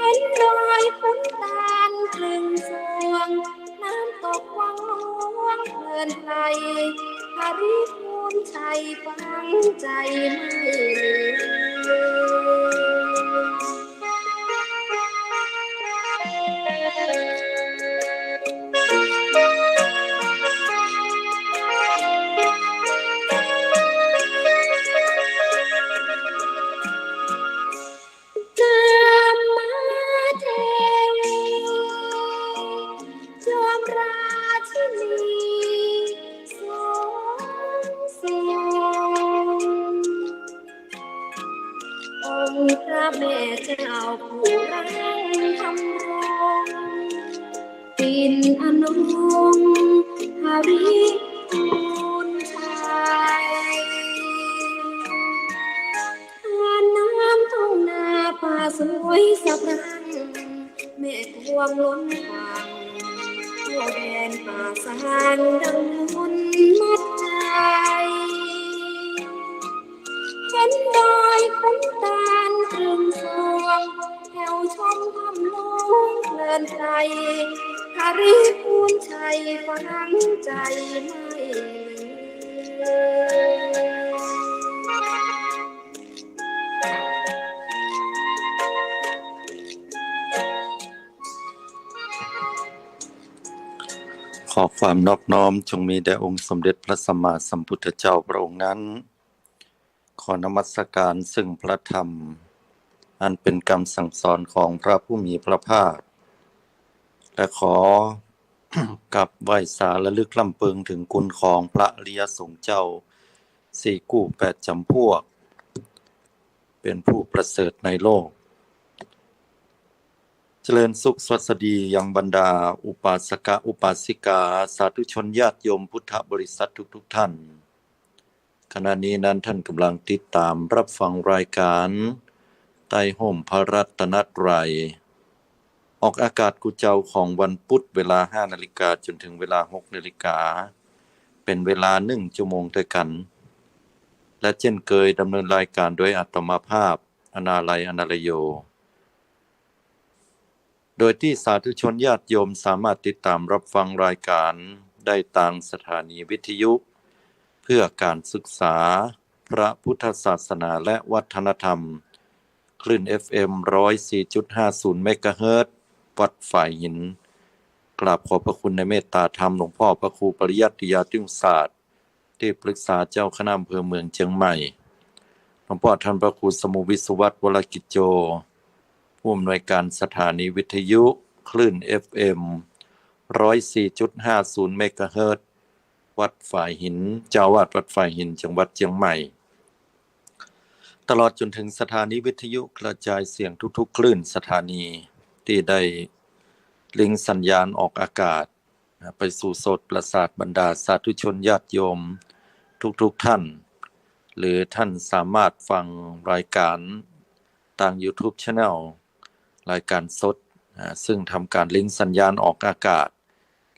เห็นรอยขุนตาลครึ่งสวงน้ำตกวังหลวงเพลินไพรหาริพูนชัยฟังใจไม่ลืจามมาเทวีจอมราชินีสองเสียงองค์พระแม่เจ้าผู้รังทำรงปิ่นอนงหาริพูนชัยทานน้ำทุ่งนาป่าสวยสะพรั่งแม่ทวงล้นฝั่งทั่วแดนป่าสางดังมุนมัดใจเห็นดอยขุนตาลครึ่งสวงแถวชมทำลงเพลินใจหาริพูนชัยฟังใจไม่ลืขอความนอบน้อมจงมีแด่องค์สมเด็จพระสัมมาสัมพุทธเจ้าพระองค์นั้นขอนมัสการซึ่งพระธรรมอันเป็นคำสั่งสอนของพระผู้มีพระภาคและขอ กับไหว้สาระลึกลำเพิงถึงคุณของพระอริยสงฆ์เจ้าสี่กู้แปดจำพวกเป็นผู้ประเสริฐในโลกเจริญสุขสวัสดียังบรรดาอุปาสกอุปาสิกาสาธุชนญาติโยมพุทธบริษัททุกท่านขณะนี้นั้นท่านกำลังติดตามรับฟังรายการใต้ห่มพระรัตนตรัยออกอากาศกุเจ้าของวันพุธเวลา 5 นาฬิกาจนถึงเวลา 6 นาฬิกาเป็นเวลา1 ชั่วโมงด้วยกันและเช่นเคยดำเนินรายการโดยอาตมาภาพอนาลัยอนาลโยโดยที่สาธุชนญาติโยมสามารถติดตามรับฟังรายการได้ทางสถานีวิทยุเพื่อการศึกษาพระพุทธศาสนาและวัฒนธรรมคลื่น FM 104.50 เมกะเฮิรตซ์วัดฝ่ายหินกราบขอบพระคุณในเมตตาธรรมหลวงพ่อพระครูปริยัติยาติวศาสตร์ที่ปรึกษาเจ้าคณะอำเภอเมืองเชียงใหม่หลวงพ่อท่านพระครูสมุวิศวัตรวรกิจโจผู้อำนวยการสถานีวิทยุคลื่น FM 104.50 เมกะเฮิรตซ์วัดฝ่ายหินเจ้าวาดวัดฝ่ายหินจังหวัดเชียงใหม่ตลอดจนถึงสถานีวิทยุกระจายเสียงทุกๆคลื่นสถานีที่ได้ลิงก์สัญญาณออกอากาศไปสู่โสตประสาทบรรดาสาธุชนญาติโยมทุกท่านหรือท่านสามารถฟังรายการทาง YouTube Channel รายการสดซึ่งทำการลิงก์สัญญาณออกอากาศ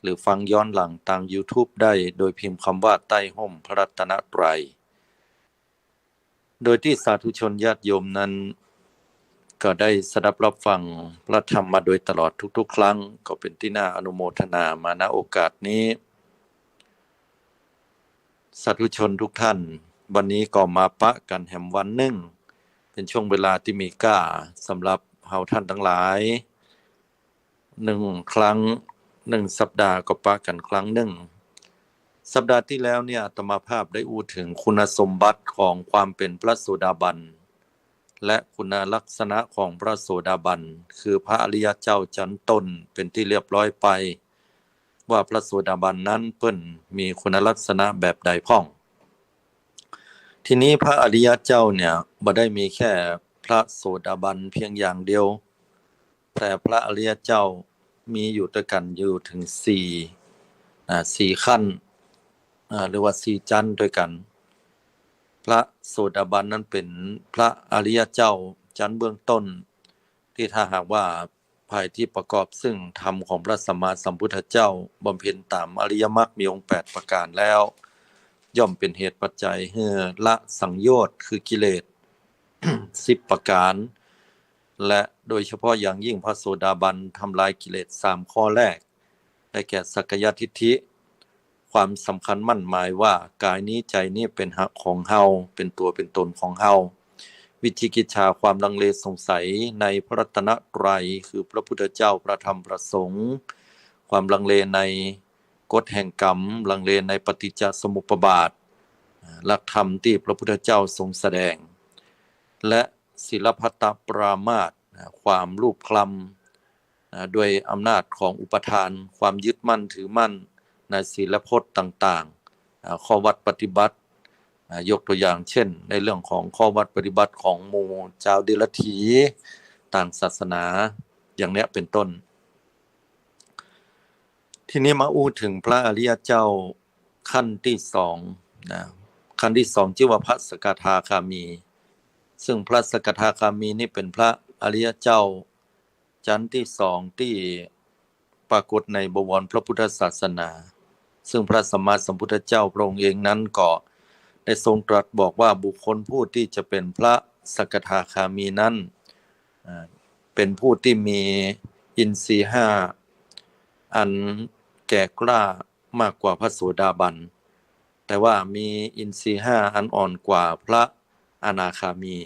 หรือฟังย้อนหลังทาง YouTube ได้โดยพิมพ์คำว่าใต้ห่มพระรัตนตรัยโดยที่สาธุชนญาติโยมนั้นก็ได้สดับรับฟังพระธรรมมาโดยตลอดทุกๆครั้งก็เป็นที่น่าอนุโมทนามาณโอกาสนี้สาธุชนทุกท่านวันนี้ก็มาปะกันแห่มวันหนึ่งเป็นช่วงเวลาที่มีค่าสำหรับเฮาท่านทั้งหลาย1ครั้ง1สัปดาห์ก็ปะกันครั้งหนึ่งสัปดาห์ที่แล้วเนี่ยอาตมาภาพได้อู้ถึงคุณสมบัติของความเป็นพระโสดาบันและคุณลักษณะของพระโสดาบันคือพระอริยเจ้าชั้นต้นเป็นที่เรียบร้อยไปว่าพระโสดาบันนั้นเพิ่นมีคุณลักษณะแบบใดพ้องทีนี้พระอริยเจ้าเนี่ยบ่ได้มีแค่พระโสดาบันเพียงอย่างเดียวแต่พระอริยเจ้ามีอยู่ด้วยกันอยู่ถึง4ขั้นหรือว่า4ชั้นด้วยกันพระโสดาบันนั้นเป็นพระอริยเจ้าชั้นเบื้องต้นที่ถ้าหากว่าภายที่ประกอบซึ่งธรรมของพระสัมมาสัมพุทธเจ้าบำเพ็ญตามอริยมรรคมีองค์8ประการแล้วย่อมเป็นเหตุปัจจัยให้ละสังโยชน์คือกิเลส10ประการ และโดยเฉพาะอย่างยิ่งพระโสดาบันทำลายกิเลส3ข้อแรกได้แก่สักกายทิฏฐิความสำคัญมั่นหมายว่ากายนี้ใจนี้เป็นของเฮาเป็นตัวเป็นตนของเฮาวิจิกิจฉาความลังเลสงสัยในพระรัตนตรัยคือพระพุทธเจ้าพระธรรมพระสงฆ์ความลังเลในกฎแห่งกรรมลังเลในปฏิจจสมุปบาทหลักธรรมที่พระพุทธเจ้าทรงแสดงและศิลพัตตปรามาสความรูปคลำด้วยอำนาจของอุปทานความยึดมั่นถือมั่นในศีลพจน์ต่างๆข้อวัดปฏิบัติยกตัวอย่างเช่นในเรื่องของข้อวัดปฏิบัติของหมู่เจ้าเดรัจฉีต่างศาสนาอย่างนี้เป็นต้นทีนี้มาอู้ถึงพระอริยเจ้าขั้นที่สองนะขั้นที่สองชื่อว่าพระสกทาคามีซึ่งพระสกทาคามีนี่เป็นพระอริยเจ้าชั้นที่สองที่ปรากฏในบวรพระพุทธศาสนาซึ่งพระสัมมาสัมพุทธเจ้าพระองค์เองนั้นก็ได้ทรงตรัสบอกว่าบุคคลผู้ที่จะเป็นพระสกทาคามีนั้นเป็นผู้ที่มีอินทรีย์5อันแก่กล้ามากกว่าพระโสดาบันแต่ว่ามีอินทรีย์5อันอ่อนกว่าพระอนาคามี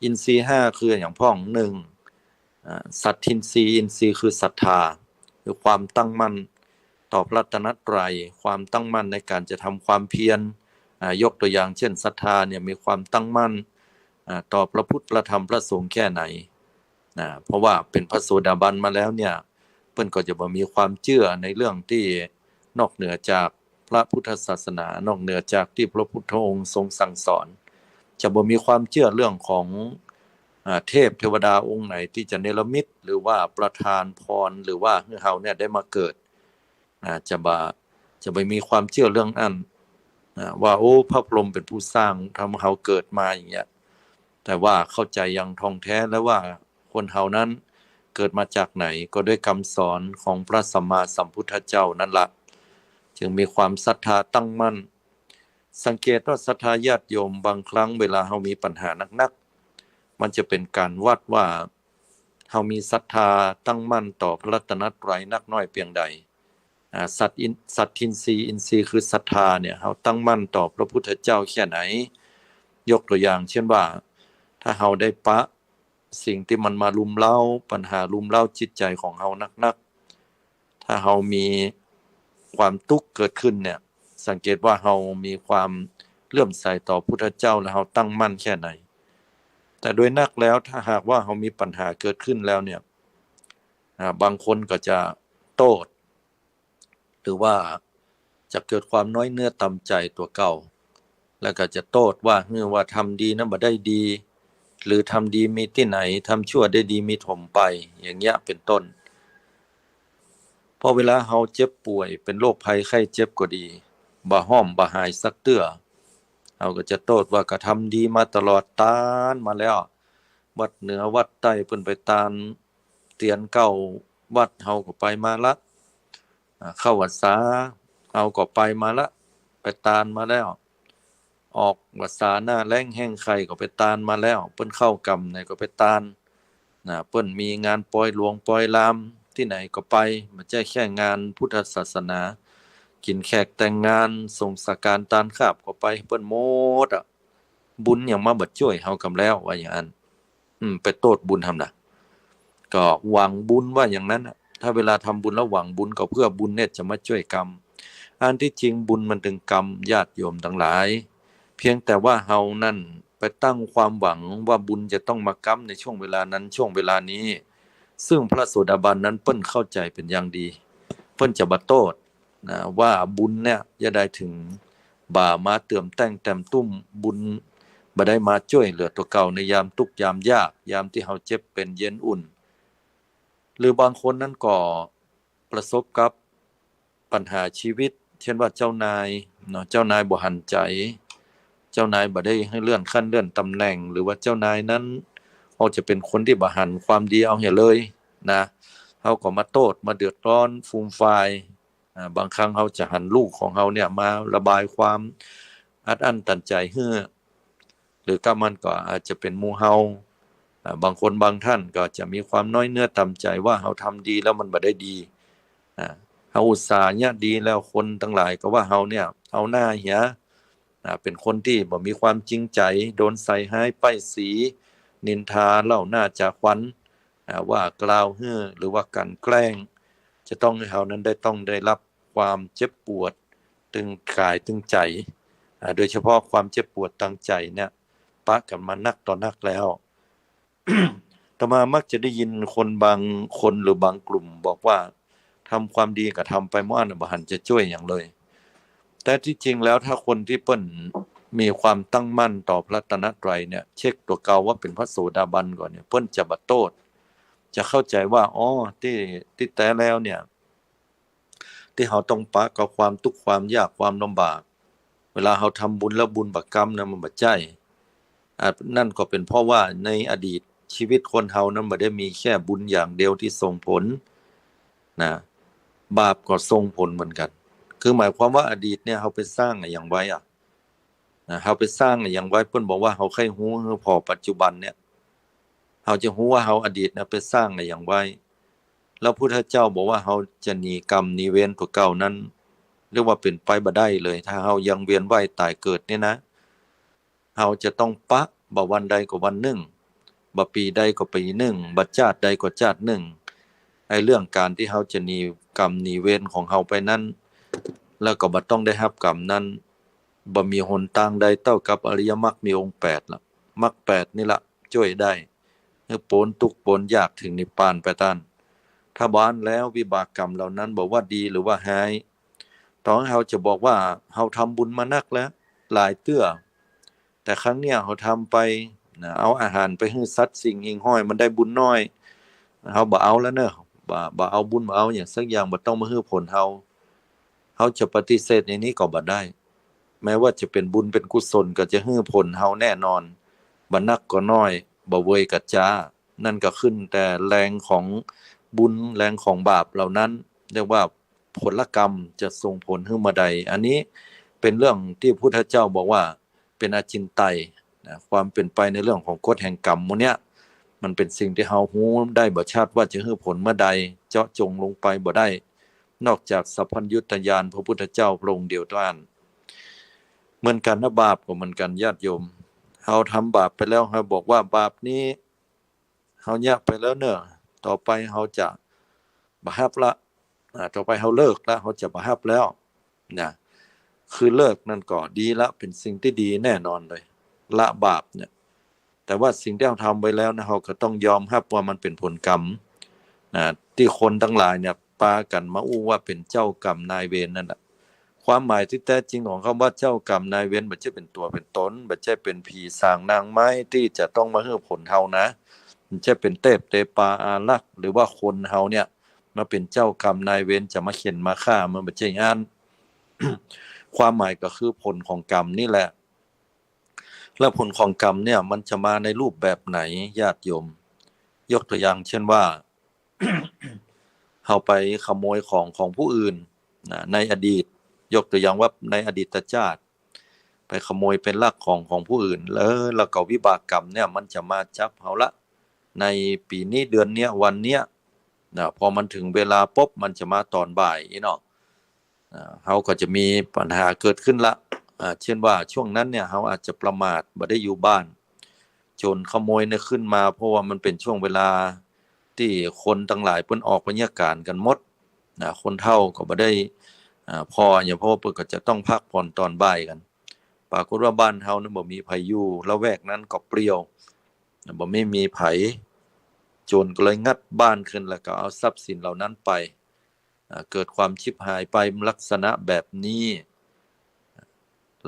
อินทรีย์5คืออย่างพ้อง1สัตทินทรีย์อินทรีย์คือศรัทธาคือความตั้งมั่นต่อพระรัตนตรัยความตั้งมั่นในการจะทำความเพียรยกตัวอย่างเช่นศรัทธาเนี่ยมีความตั้งมั่นต่อพระพุทธพระธรรมพระสงฆ์แค่ไหนเพราะว่าเป็นพระโสดาบันมาแล้วเนี่ยเพิ่นก็จะบ่มีความเชื่อในเรื่องที่นอกเหนือจากพระพุทธศาสนานอกเหนือจากที่พระพุทธองค์ทรงสั่งสอนจะบ่มีความเชื่อเรื่องของเทพเทวดาองค์ไหนที่จะเนรมิตหรือว่าประทานพรหรือว่าให้เฮาเนี่ยได้มาเกิดจะไม่มีความเชื่อเรื่องนั้นว่าโอ้พระพรหมเป็นผู้สร้างทำเฮาเกิดมาอย่างเงี้ยแต่ว่าเข้าใจอย่างท่องแท้แล้วว่าคนเฮานั้นเกิดมาจากไหนก็ด้วยคำสอนของพระสัมมาสัมพุทธเจ้านั่นละจึงมีความศรัทธาตั้งมั่นสังเกตว่าศรัทธาญาติโยมบางครั้งเวลาเฮามีปัญหานักๆมันจะเป็นการวัดว่าเฮามีศรัทธาตั้งมั่นต่อพระรัตนตรัยนักน้อยเพียงใดสัตทินทรีย์อินทรีย์คือศรัทธาเนี่ยเฮาตั้งมั่นต่อพระพุทธเจ้าแค่ไหนยกตัวอย่างเช่นว่าถ้าเฮาได้ปะสิ่งที่มันมารุมเร้าปัญหารุมเร้าจิตใจของเฮานักๆถ้าเฮามีความทุกข์เกิดขึ้นเนี่ยสังเกตว่าเฮามีความเลื่อมใสต่อพุทธเจ้าและเฮาตั้งมั่นแค่ไหนแต่โดยนักแล้วถ้าหากว่าเฮามีปัญหาเกิดขึ้นแล้วเนี่ยบางคนก็จะโต้หรือว่าจะเกิดความน้อยเนื้อต่ำใจตัวเก่าแล้วก็จะโต้ว่าทำดีนะบ่ได้ดีหรือทำดีมีที่ไหนทำชั่วได้ดีมีถมไปอย่างเงี้ยเป็นต้นพอเวลาเฮาเจ็บป่วยเป็นโรคภัยไข้เจ็บก็ดีบ่ห้อมบ่หายสักเตื้อเฮาก็จะโต้ว่าก็ทำดีมาตลอดตานมาแล้ววัดเหนือวัดใต้เพิ่นไปตานเตียนเก้าวัดเฮาก็ไปมาละเข้าพรรษาเอาก็ไปมาละไปตานมาแล้วออกพรรษาหน้าแล้งแห้งไข่ก็ไปตานมาแล้วเพิ่นเข้ากรรมไหนก็ไปตานเพิ่นมีงานปล่อยหลวงปล่อยลามที่ไหนก็ไปไม่ใช่แค่งานพุทธศาสนากินแขกแต่งงานส่งสักการตานคาบก็ไปเพิ่นหมดบุญยังมาบ่ช่วยเฮากำแล้วว่าอย่างนั้นไปโทษบุญทำน่ะก็หวังบุญว่าอย่างนั้นถ้าเวลาทำบุญแล้วหวังบุญก็เพื่อบุญเนี่ยจะมาช่วยกรรมอันที่จริงบุญมันถึงกรรมญาติโยมทั้งหลายเพียงแต่ว่าเฮานั่นไปตั้งความหวังว่าบุญจะต้องมากรรมในช่วงเวลานั้นช่วงเวลานี้ซึ่งพระโสดาบันนั้นเปิ้นเข้าใจเป็นอย่างดีเปิ้นจะบ่โทษว่าบุญเนี่ยอย่าได้ถึงบ่ามาเติมแต่งแต้มตุ้มบุญบ่ได้มาช่วยเหลือตัวเก่าในยามทุกข์ยามยากยามที่เฮาเจ็บเป็นเย็นอุ่นหรือบางคนนั้นก็ประสบกับปัญหาชีวิตเช่นว่าเจ้านายเจ้านายบ่หันใจเจ้านายบ่ได้ให้เลื่อนขั้นเลื่อนตำแหน่งหรือว่าเจ้านายนั้นเขาจะเป็นคนที่บ่หันความดีเอาเหี้ยเลยนะเฮาก็มาโทษมาเดือดร้อนฟูมฟายบางครั้งเฮาจะหันลูกของเฮาเนี่ยมาระบายความอัดอั้นตันใจหรือก็มันก็อาจจะเป็นหมู่เฮา บางคนบางท่านก็จะมีความน้อยเนื้อต่ำใจว่าเฮาทำดีแล้วมันบ่ได้ดีเฮาอุตส่าห์เนี่ยดีแล้วคนทั้งหลายก็ว่าเฮาเนี่ยเอาหน้าเหียเป็นคนที่บ่มีความจริงใจโดนใส่ร้ายป้ายสีนินทาเล่าหน้าจากขวัญว่ากล่าวเฮ้อหรือว่ากลั่นแกล้งจะต้องให้เฮานั้นต้องได้รับความเจ็บปวดตึงกายตึงใจโดยเฉพาะความเจ็บปวดทางใจเนี่ยปะกันมานักต่อนักแล้ว อาตมามักจะได้ยินคนบางคนหรือบางกลุ่มบอกว่าทำความดีก็ทำไปมั่วน่ะบ่หันจะช่วยอย่างเลย แต่ที่จริงแล้วถ้าคนที่เปิ้นมีความตั้งมั่นต่อพระรัตนตรัยเนี่ยเช็คตัวเก่าว่าเป็นพระโสดาบันก่อนเนี่ยเปิ้นจะบ่โทษจะเข้าใจว่าอ๋อที่แต่แล้วเนี่ยที่เฮาต้องปะกับความทุกข์ความยากความลำบากเวลาเฮาทำบุญแล้วบุญบักกรรมนะมันบ่ใช่นั่นก็เป็นเพราะว่าในอดีตชีวิตคนเฮานั้นบ่ได้มีแค่บุญอย่างเดียวที่ส่งผลนะบาปก็ส่งผลเหมือนกันคือหมายความว่าอดีตเนี่ยเฮาไปสร้างอย่างไว้เฮาไปสร้างอย่างไว้เพิ่นบอกว่าเฮาใครฮู้พอปัจจุบันเนี่ยเฮาจะฮู้ว่าเฮาอดีตน่ะไปสร้างอย่างไว้แล้วพุทธเจ้าบอกว่าเฮาจะหนีกรรมหนีเวรตัวเก่านั้นเรียกว่าเป็นไปบ่ได้เลยถ้าเฮายังเวียนว่ายตายเกิดเนี่ยนะเฮาจะต้องปะบ่วันใดก็วันหนึ่งบ่ปีใดก็ปีหนึ่งบ่ชาติใดก็ชาติหนึ่งไอ้เรื่องการที่เฮาจะหนีกรรมหนีเวรของเฮาไปนั้นแล้วก็บ่ต้องได้รับกรรมนั้นบ่มีหนทางใดเท่ากับอริยมรรคมีองค์8ล่ะมรรค8นี่ล่ะช่วยได้ให้พ้นทุกข์พ้นยากถึงนิพพานไปท่านถ้าบ้านแล้ววิบากกรรมเหล่านั้นบอกว่าดีหรือว่าหายตอนเฮาจะบอกว่าเฮาทำบุญมานักแล้วหลายเตื้อแต่ครั้งเนี้ยเฮาทำไปเอาอาหารไปให้สัตว์สิ่งหิ่งห้อยมันได้บุญน้อยเฮาบ่เอาแล้วเด้อบ่เอาบุญบ่เอาหยังสักอย่างบ่ต้องมาให้ผลเฮาจะปฏิเสธในนี้ก็บ่ได้แม้ว่าจะเป็นบุญเป็นกุศลก็จะให้ผลเฮาแน่นอนบ่นักก็น้อยบ่เวยก็จ้านั่นก็ขึ้นแต่แรงของบุญแรงของบาปเหล่านั้นเรียกว่าผลกรรมจะส่งผลให้มาใดอันนี้เป็นเรื่องที่พุทธเจ้าบอกว่าเป็นอจินไตยความเป็นไปในเรื่องของกฎแห่งกรรมมื้อเนี้ยมันเป็นสิ่งที่เฮาฮู้ได้บ่ชัดว่าจะให้ผลเมื่อใดเจาะจงลงไปบ่ได้นอกจากสัพพัญญุตญาณพระพุทธเจ้าพระองค์เดียวเท่านั้นเหมือนกันนะบาปก็เหมือนกันญาติโยมเฮาทำบาปไปแล้วเฮาบอกว่าบาปนี้เฮาเนี่ยไปแล้วเน้อต่อไปเฮาจะบ่รับละต่อไปเฮาเลิกแล้วเฮาจะบ่รับแล้วนะคือเลิกนั่นก็ดีละเป็นสิ่งที่ดีแน่นอนเลยละบาปเนี่ยแต่ว่าสิ่งที่เราทำไว้แล้วนะเราก็ต้องยอมรับว่ามันเป็นผลกรรมที่คนทั้งหลายเนี่ยปากันมาอู้ว่าเป็นเจ้ากรรมนายเวรนั่นแหละความหมายที่แท้จริงของคำว่าเจ้ากรรมนายเวรบ่ใช่เป็นตัวเป็นตนบ่ใช่เป็นผีสางนางไม้ที่จะต้องมาให้ผลเฮานะมันจะเป็นเทพเทปาอารักษ์หรือว่าคนเฮาเนี่ยมาเป็นเจ้ากรรมนายเวรจะมาเข็นมาฆ่ามันบ่ใช่งาน ความหมายก็คือผลของกรรมนี่แหละแล้วผลของกรรมเนี่ยมันจะมาในรูปแบบไหนญาติโยมยกตัวอย่างเช่นว่า เฮาไปขโมยของผู้อื่นในอดีตยกตัวอย่างว่าในอดีตชาติไปขโมยเป็นลักของผู้อื่นแล้วก็วิบากกรรมเนี่ยมันจะมาจับเฮาละในปีนี้เดือนเนี้ยวันเนี้ยพอมันถึงเวลาปุ๊บมันจะมาตอนบ่ายเนาะเฮาก็จะมีปัญหาเกิดขึ้นละเช่นว่าช่วงนั้นเนี่ยเฮาอาจจะประมาทบ่ได้อยู่บ้านโจรขโมยเนี่ยขึ้นมาเพราะว่ามันเป็นช่วงเวลาที่คนทั้งหลายเพิ่นออกบรรยากาศกันหมดคนเฒ่าก็บ่ได้พออย่างเพราะว่าเพิ่นก็จะต้องพักผ่อนตอนบ่ายกันปรากฏว่าบ้านเฮานั้นบ่มีไผอยู่ละแวกนั้นก็เปลี่ยวบ่มีไผโจรก็เลยงัดบ้านขึ้นแล้วก็เอาทรัพย์สินเหล่านั้นไปเกิดความชิบหายไปลักษณะแบบนี้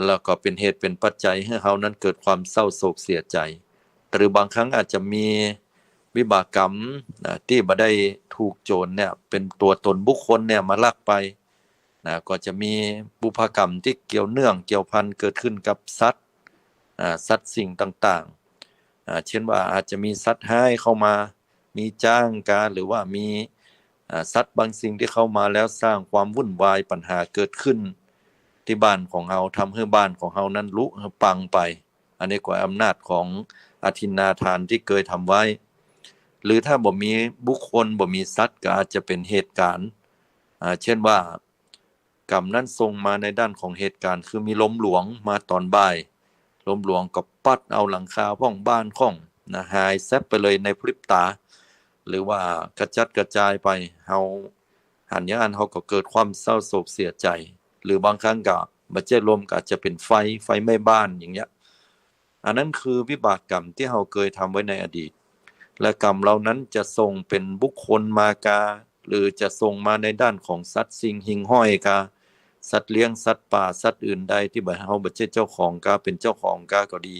แล้วก็เป็นเหตุเป็นปัจจัยให้เฮานั้นเกิดความเศร้าโศกเสียใจหรือบางครั้งอาจจะมีวิบากกรรมที่บ่ได้ถูกโจรเนี่ยเป็นตัวตนบุคคลเนี่ยมาลักไปก็จะมีบุพกรรมที่เกี่ยวเนื่องเกี่ยวพันเกิดขึ้นกับสัตว์สิ่งต่างๆเช่นว่าอาจจะมีสัตว์ร้ายเข้ามามีจ้างการหรือว่ามีสัตว์บางสิ่งที่เข้ามาแล้วสร้างความวุ่นวายปัญหาเกิดขึ้นที่บ้านของเฮาทำให้บ้านของเฮานั้นรุปังไปอันนี้ก็อำนาจของ อทินนาทานที่เคยทำไว้หรือถ้าบ่มีบุคคลบ่มีสัตว์ก็อาจจะเป็นเหตุการณ์เช่นว่ากรรมนั้นส่งมาในด้านของเหตุการณ์คือมีลมหลวงมาตอนบ่ายลมหลวงก็ปัดเอาหลังคาห้องบ้านของหายแซบไปเลยในพริบตาหรือว่ากระจัดกระจายไปเฮาหันอย่างนั้นเฮาก็เกิดความเศร้าโศกเสียใจหรือบางครั้งก็บ่ใช่ลมก็อาจจะเป็นไฟไหม้บ้านอย่างเงี้ยอันนั้นคือวิบากกรรมที่เฮาเคยทำไว้ในอดีตและกรรมเหล่านั้นจะส่งเป็นบุคคลมากาหรือจะส่งมาในด้านของสัตว์สิ่งหิ่งห้อยกาสัตว์เลี้ยงสัตว์ป่าสัตว์อื่นใดที่เฮาบ่ใช่เจ้าของกาเป็นเจ้าของกาก็ดี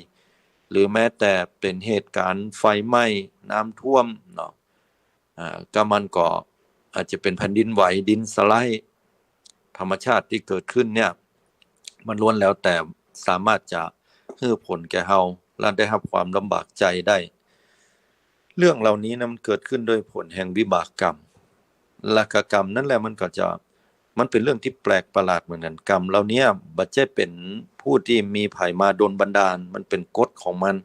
หรือแม้แต่เป็นเหตุการณ์ไฟไหม้น้ำท่วมเนาะก็มันก็อาจจะเป็นแผ่นดินไหวดินสไลด์ธรรมชาติที่เกิดขึ้นเนี่ยมันล้วนแล้วแต่สามารถจะให้ผลแก่เฮาและได้รับความลำบากใจได้เรื่องเหล่านี้นะมันเกิดขึ้นโดยผลแห่งวิบากกรรมและกรรมนั่นแหละมันเป็นเรื่องที่แปลกประหลาดเหมือนกันกรรมเหล่านี้บ่ใช่เป็นผู้ที่มีไผมาดลบันดาลมันเป็นกฎของมัน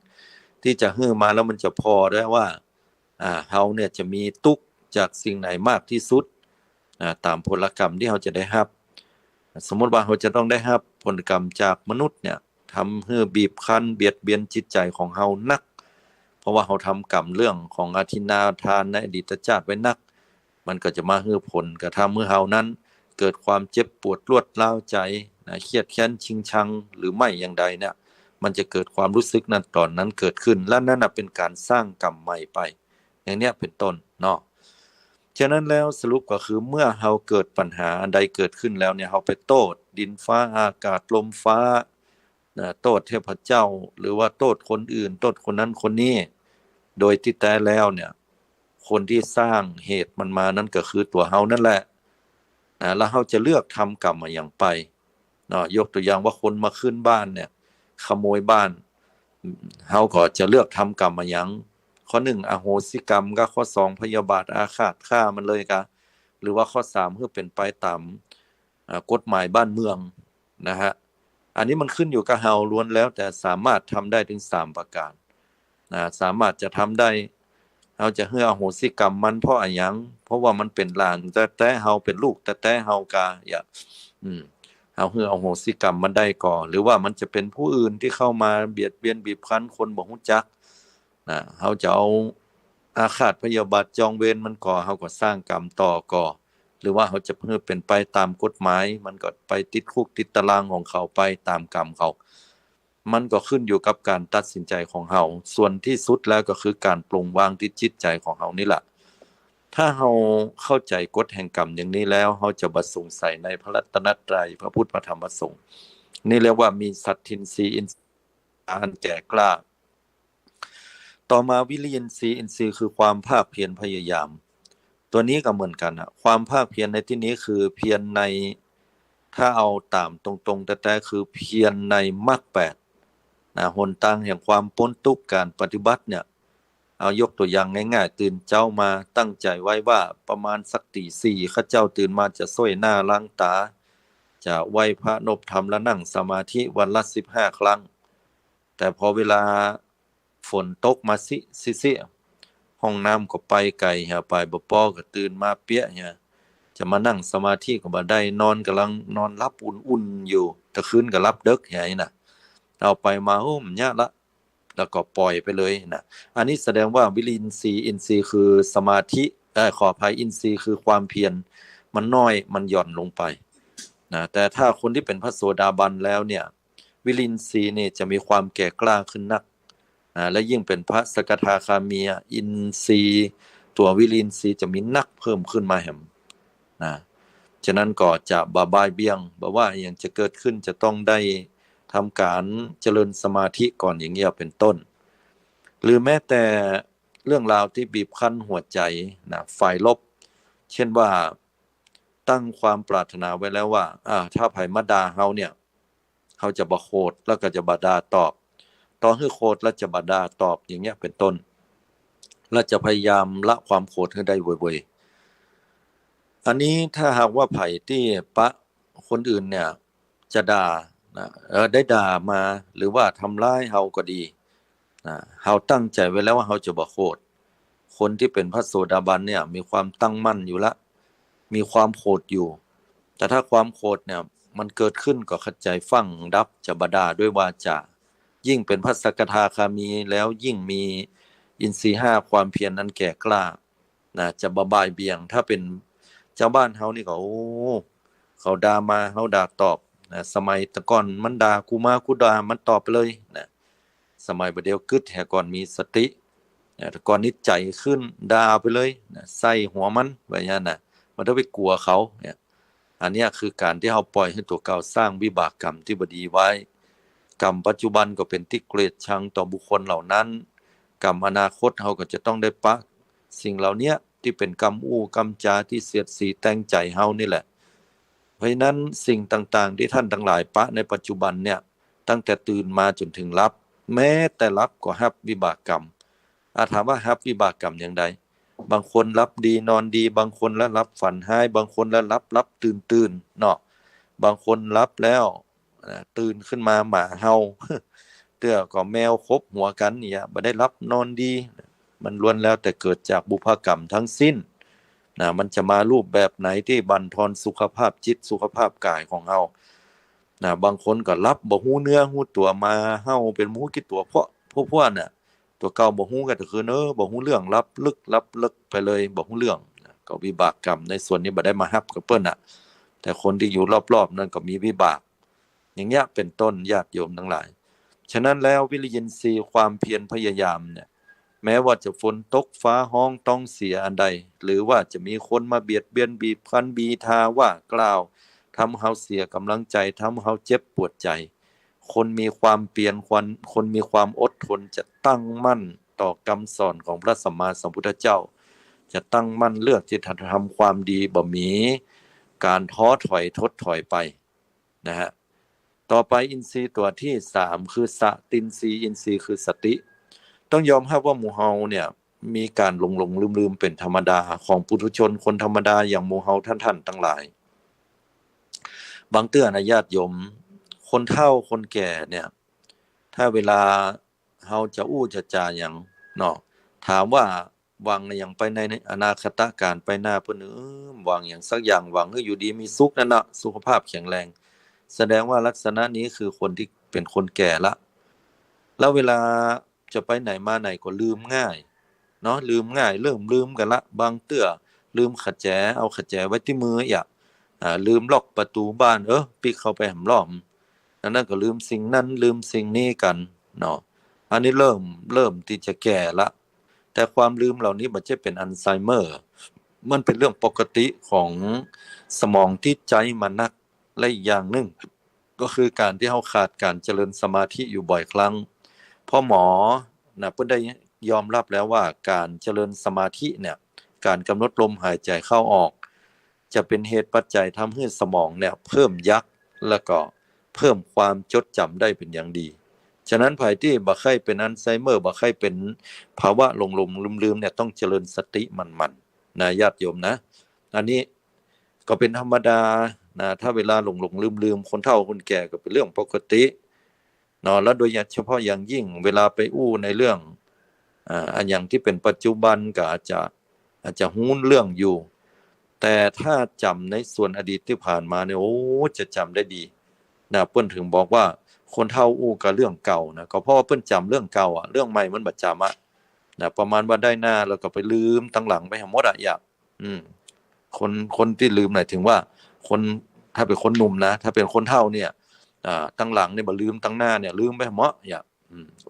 ที่จะฮื้อมาแล้วมันจะพอได้ว่าเฮาเนี่ยจะมีทุกข์จากสิ่งไหนมากที่สุดตามผลกรรมที่เฮาจะได้รับสมมุติว่าเฮาจะต้องได้รับผลกรรมจากมนุษย์เนี่ยทำให้บีบคั้นเบียดเบียนจิตใจของเฮานักเพราะว่าเฮาทำกรรมเรื่องของอทินนาทานในอดีตชาติไว้นักมันก็จะมาให้ผลกระทำให้เฮานั้นเกิดความเจ็บปวดรวดร้าวใจเครียดแค้นชิงชังหรือไม่อย่างใดเนี่ยมันจะเกิดความรู้สึกนั้นตอนนั้นเกิดขึ้นและนั่นเป็นการสร้างกรรมใหม่ไปอย่างเนี้ยเป็นต้นเนาะฉะนั้นแล้วสรุปก็คือเมื่อเฮาเกิดปัญหาอันใดเกิดขึ้นแล้วเนี่ยเฮาไปโทษดินฟ้าอากาศลมฟ้าโทษเทพเจ้าหรือว่าโทษคนอื่นโทษคนนั้นคนนี้โดยที่แท้แล้วเนี่ยคนที่สร้างเหตุมันมานั้นก็คือตัวเฮานั่นแหละแล้วเฮาจะเลือกทำกรรมมาอย่างไปเนาะยกตัวอย่างว่าคนมาขึ้นบ้านเนี่ยขโมยบ้านเฮาก็จะเลือกทำกรรมมาอย่างข้อ1อโหสิกรรมก็ข้อ2พยาบาทอาฆาตฆ่ามันเลยกะหรือว่าข้อ3คือเป็นไปตามกฎหมายบ้านเมืองนะฮะอันนี้มันขึ้นอยู่กับเฮาล้วนแล้วแต่สามารถทำได้ถึง3ประการสามารถจะทำได้เฮาจะให้อโหสิกรรมมันเพราะอะหยังเพราะว่ามันเป็นหลานแต่เฮาเป็นลูกแต่เฮากะอย่าเฮาให้อโหสิกรรมมันได้ก่อหรือว่ามันจะเป็นผู้อื่นที่เข้ามาเบียดเบียนบีบคั้นคนบ่ฮู้จักเฮาจะเอาอาฆาตพยาบาทจองเวรมันก่อเฮาก็สร้างกรรมต่อก่อหรือว่าเฮาจะเพื่อเป็นไปตามกฎหมายมันก็ไปติดคุกติดตารางของเขาไปตามกรรมเขามันก็ขึ้นอยู่กับการตัดสินใจของเฮาส่วนที่สุดแล้วก็คือการปลงวางที่จิตใจของเฮานี่แหละถ้าเฮาเข้าใจกฎแห่งกรรมอย่างนี้แล้วเฮาจะบ่สงสัยในพระรัตนตรัยพระพุทธพระธรรมพระสงฆ์นี่เรียกว่ามีสัตทินทรีย์อินทรีย์อันแก่กล้าต่อมาวิริยินทรีย์อินทรีย์คือความภาคเพียรพยายามตัวนี้ก็เหมือนกันความภาคเพียรในที่นี้คือเพียรในถ้าเอาตามตรงๆแต่คือเพียรในมรรค8หนทางแห่งความพ้นทุกข์การปฏิบัติเนี่ยเอายกตัวอย่างง่ายๆตื่นเจ้ามาตั้งใจไว้ว่าประมาณสักตี 4ข้าเจ้าตื่นมาจะส้อยหน้าล้างตาจะไหว้พระนพธรรมและนั่งสมาธิวันละ15ครั้งแต่พอเวลาฝนตกมาซิห้องน้ำก็ไปไกลไปบ่พอก็ตื่นมาเปี้ยจะมานั่งสมาธิก็บ่ได้นอนกำลังนอนรับอุ่นๆอยู่แต่คืนก็รับดึกน่ะเอาไปมามันยากละแล้วก็ปล่อยไปเลยนะอันนี้แสดงว่าวิริยินทรีย์อินทรีย์คือสมาธิขออภัยอินทรีย์คือความเพียรมันน้อยมันหย่อนลงไปนะแต่ถ้าคนที่เป็นพระโสดาบันแล้วเนี่ยวิริยินทรีย์นี่จะมีความแก่กล้าขึ้นนักและยิ่งเป็นพระสกทาคามีอินทรีย์ตัววิริยินทรีย์จะมีนักเพิ่มขึ้นมาแหมฉะนั้นก็จะบ่ายเบี่ยงบ่ว่าอย่างจะเกิดขึ้นจะต้องได้ทำการเจริญสมาธิก่อนอย่างเงี้ยเป็นต้นหรือแม้แต่เรื่องราวที่บีบคั้นหัวใจฝ่ายลบเช่นว่าตั้งความปรารถนาไว้แล้วว่าถ้าไผมาด่าเฮาเนี่ยเฮาจะบ่โกรธแล้วก็จะบ่ด่าตอบต่อให้โกรธแล้วจะบ่ด่าตอบอย่างเงี้ยเป็นต้นและจะพยายามละความโกรธให้ได้บ่อยๆอันนี้ถ้าหากว่าไผที่ปะคนอื่นเนี่ยจะด่าได้ด่ามาหรือว่าทำร้ายเฮาก็ดี เฮาตั้งใจไว้แล้วว่าเฮาจะบ่โคตรคนที่เป็นพระโสดาบันเนี่ยมีความตั้งมั่นอยู่ละมีความโคตรอยู่แต่ถ้าความโคตรเนี่ยมันเกิดขึ้นก็เข้าใจฟังดับจะบดาด้วยวาจายิ่งเป็นพระสกทาคามีแล้วยิ่งมีอินทรีย์ห้าความเพียรนั้นแก่กล้าจะบ่บ่ายเบี่ยงถ้าเป็นเจ้าบ้านเฮานี่ก็โอ้เขาด่ามาเฮาด่าตอบสมัยแต่ก่อนมันด่ากูมากูด่ามันตอบไปเลยสมัยบัดเดียวกึดแห่ก่อนมีสติแต่ก่อนนี้ใจขึ้นด่าไปเลยใส่หัวมันแบบนี้มันต้องไปกลัวเขาอันนี้คือการที่เราปล่อยให้ตัวเก่าสร้างวิบากกรรมที่บดีไว้กรรมปัจจุบันก็เป็นที่เกลียดชังต่อบุคคลเหล่านั้นกรรมอนาคตเราก็จะต้องได้ปะสิ่งเหล่านี้ที่เป็นกรรมอู้กรรมจาที่เสียดสีแต่งใจเฮานี่แหละเพราะฉะนั้นสิ่งต่างๆที่ท่านทั้งหลายปะในปัจจุบันเนี่ยตั้งแต่ตื่นมาจนถึงรับแม้แต่รับก็รับวิบากกรรมถามว่ารับวิบากกรรมอย่างใดบางคนรับดีนอนดีบางคนแล้วรับฝันร้ายบางคนแล้วรับตื่นเนาะบางคนรับแล้วตื่นขึ้นมาหมาเห่าเตื้อก็แมวคบหัวกันเนี่ยบ่ได้รับนอนดีมันล้วนแล้วแต่เกิดจากบุพกรรมทั้งสิ้นมันจะมารูปแบบไหนที่บั่นทอนสุขภาพจิตสุขภาพกายของเฮาบางคนก็รับบ่ฮู้เนื้อฮู้ตัวมาเฮาเป็นหมูกี่ตัวเพราะพวกน่ะตัวเก่าบ่ฮู้ก็คือบ่ฮู้เรื่องรับลึกไปเลยบ่ฮู้เรื่องก็วิบากกรรมในส่วนนี้บ่ได้มารับกับเปิ้นแต่คนที่อยู่รอบๆนั้นก็มีวิบากอย่างเงี้ยเป็นต้นญาติโยมทั้งหลายฉะนั้นแล้ววิริยินทรีย์ความเพียรพยายามเนี่ยแม้ว่าจะฝนตกฟ้าห้องต้องเสียอันใดหรือว่าจะมีคนมาเบียดเบียนบีบคั้นบีทาว่ากล่าวทำเฮาเสียกำลังใจทำเฮาเจ็บปวดใจคนมีความเพียรคนมีความอดทนจะตั้งมั่นต่อคำสอนของพระสัมมาสัมพุทธเจ้าจะตั้งมั่นเลือกที่จะทำความดีบ่มีการท้อถอยทดถอยไปนะฮะต่อไปอินทรีย์ตัวที่3คือสตินทรีย์อินทรีย์คือสติต้องยอมรับว่าหมู่เฮาเนี่ยมีการหลงลืมเป็นธรรมดาของปุถุชนคนธรรมดาอย่างหมู่เฮาท่านทั้งหลายบางเตื้อนะญาติโยมคนเฒ่าคนแก่เนี่ยถ้าเวลาเฮาจะอู้จะจาหยังเนาะถามว่าหวังอย่างไปในอนาคตการไปหน้าเพิ่นหวังอย่างสักอย่างหวังให้อยู่ดีมีสุขนั่นน่ะสุขภาพแข็งแรงแสดงว่าลักษณะนี้คือคนที่เป็นคนแก่ละแล้วเวลาจะไปไหนมาไหนก็ลืมง่ายเนาะลืมง่ายเริ่มลืมกันละบางเตื้อลืมขะแจเอาขะแจไว้ที่มือลืมล็อกประตูบ้านปิกเข้าไปหำล้อมนั้นก็ลืมสิ่งนั้นลืมสิ่งนี้กันเนาะอันนี้เริ่มที่จะแก่ละแต่ความลืมเหล่านี้บ่ใช่เป็นอัลไซเมอร์มันเป็นเรื่องปกติของสมองที่ใจมันนักและอีกอย่างหนึงก็คือการที่เฮาขาดการเจริญสมาธิอยู่บ่อยครั้งเพราะหมอเพิ่นได้ยอมรับแล้วว่าการเจริญสมาธิเนี่ยการกำหนดลมหายใจเข้าออกจะเป็นเหตุปัจจัยทำให้สมองเนี่ยเพิ่มยักษ์แล้วก็เพิ่มความจดจำได้เป็นอย่างดีฉะนั้นภายที่บ่ใครเป็นอัลไซเมอร์บ่ใครเป็นภาวะหลงลืมเนี่ยต้องเจริญสติมันๆนะญาติโยมนะอันนี้ก็เป็นธรรมดาถ้าเวลาหลงลืมคนเฒ่าคนแก่ก็เป็นเรื่องปกติเนาะแล้วโดยเฉพาะอย่างยิ่งเวลาไปอู้ในเรื่องอันอย่างที่เป็นปัจจุบันก็อาจจะฮู้เรื่องอยู่แต่ถ้าจำในส่วนอดีตที่ผ่านมาเนี่ยจะจำได้ดีเพิ่นถึงบอกว่าคนเฒ่าอู้กับเรื่องเก่านะก็เพราะว่าเพิ่นจำเรื่องเก่าเรื่องใหม่มันบ่จำประมาณว่าได้หน้าแล้วก็ไปลืมตั้งหลังไปหมดอย่างคนที่ลืมหมายถึงว่าคนถ้าเป็นคนหนุ่มนะถ้าเป็นคนเฒ่าเนี่ยตั้งหลังเนี่ยบ่ลืมตั้งหน้าเนี่ยลืมไปหมดอย่าง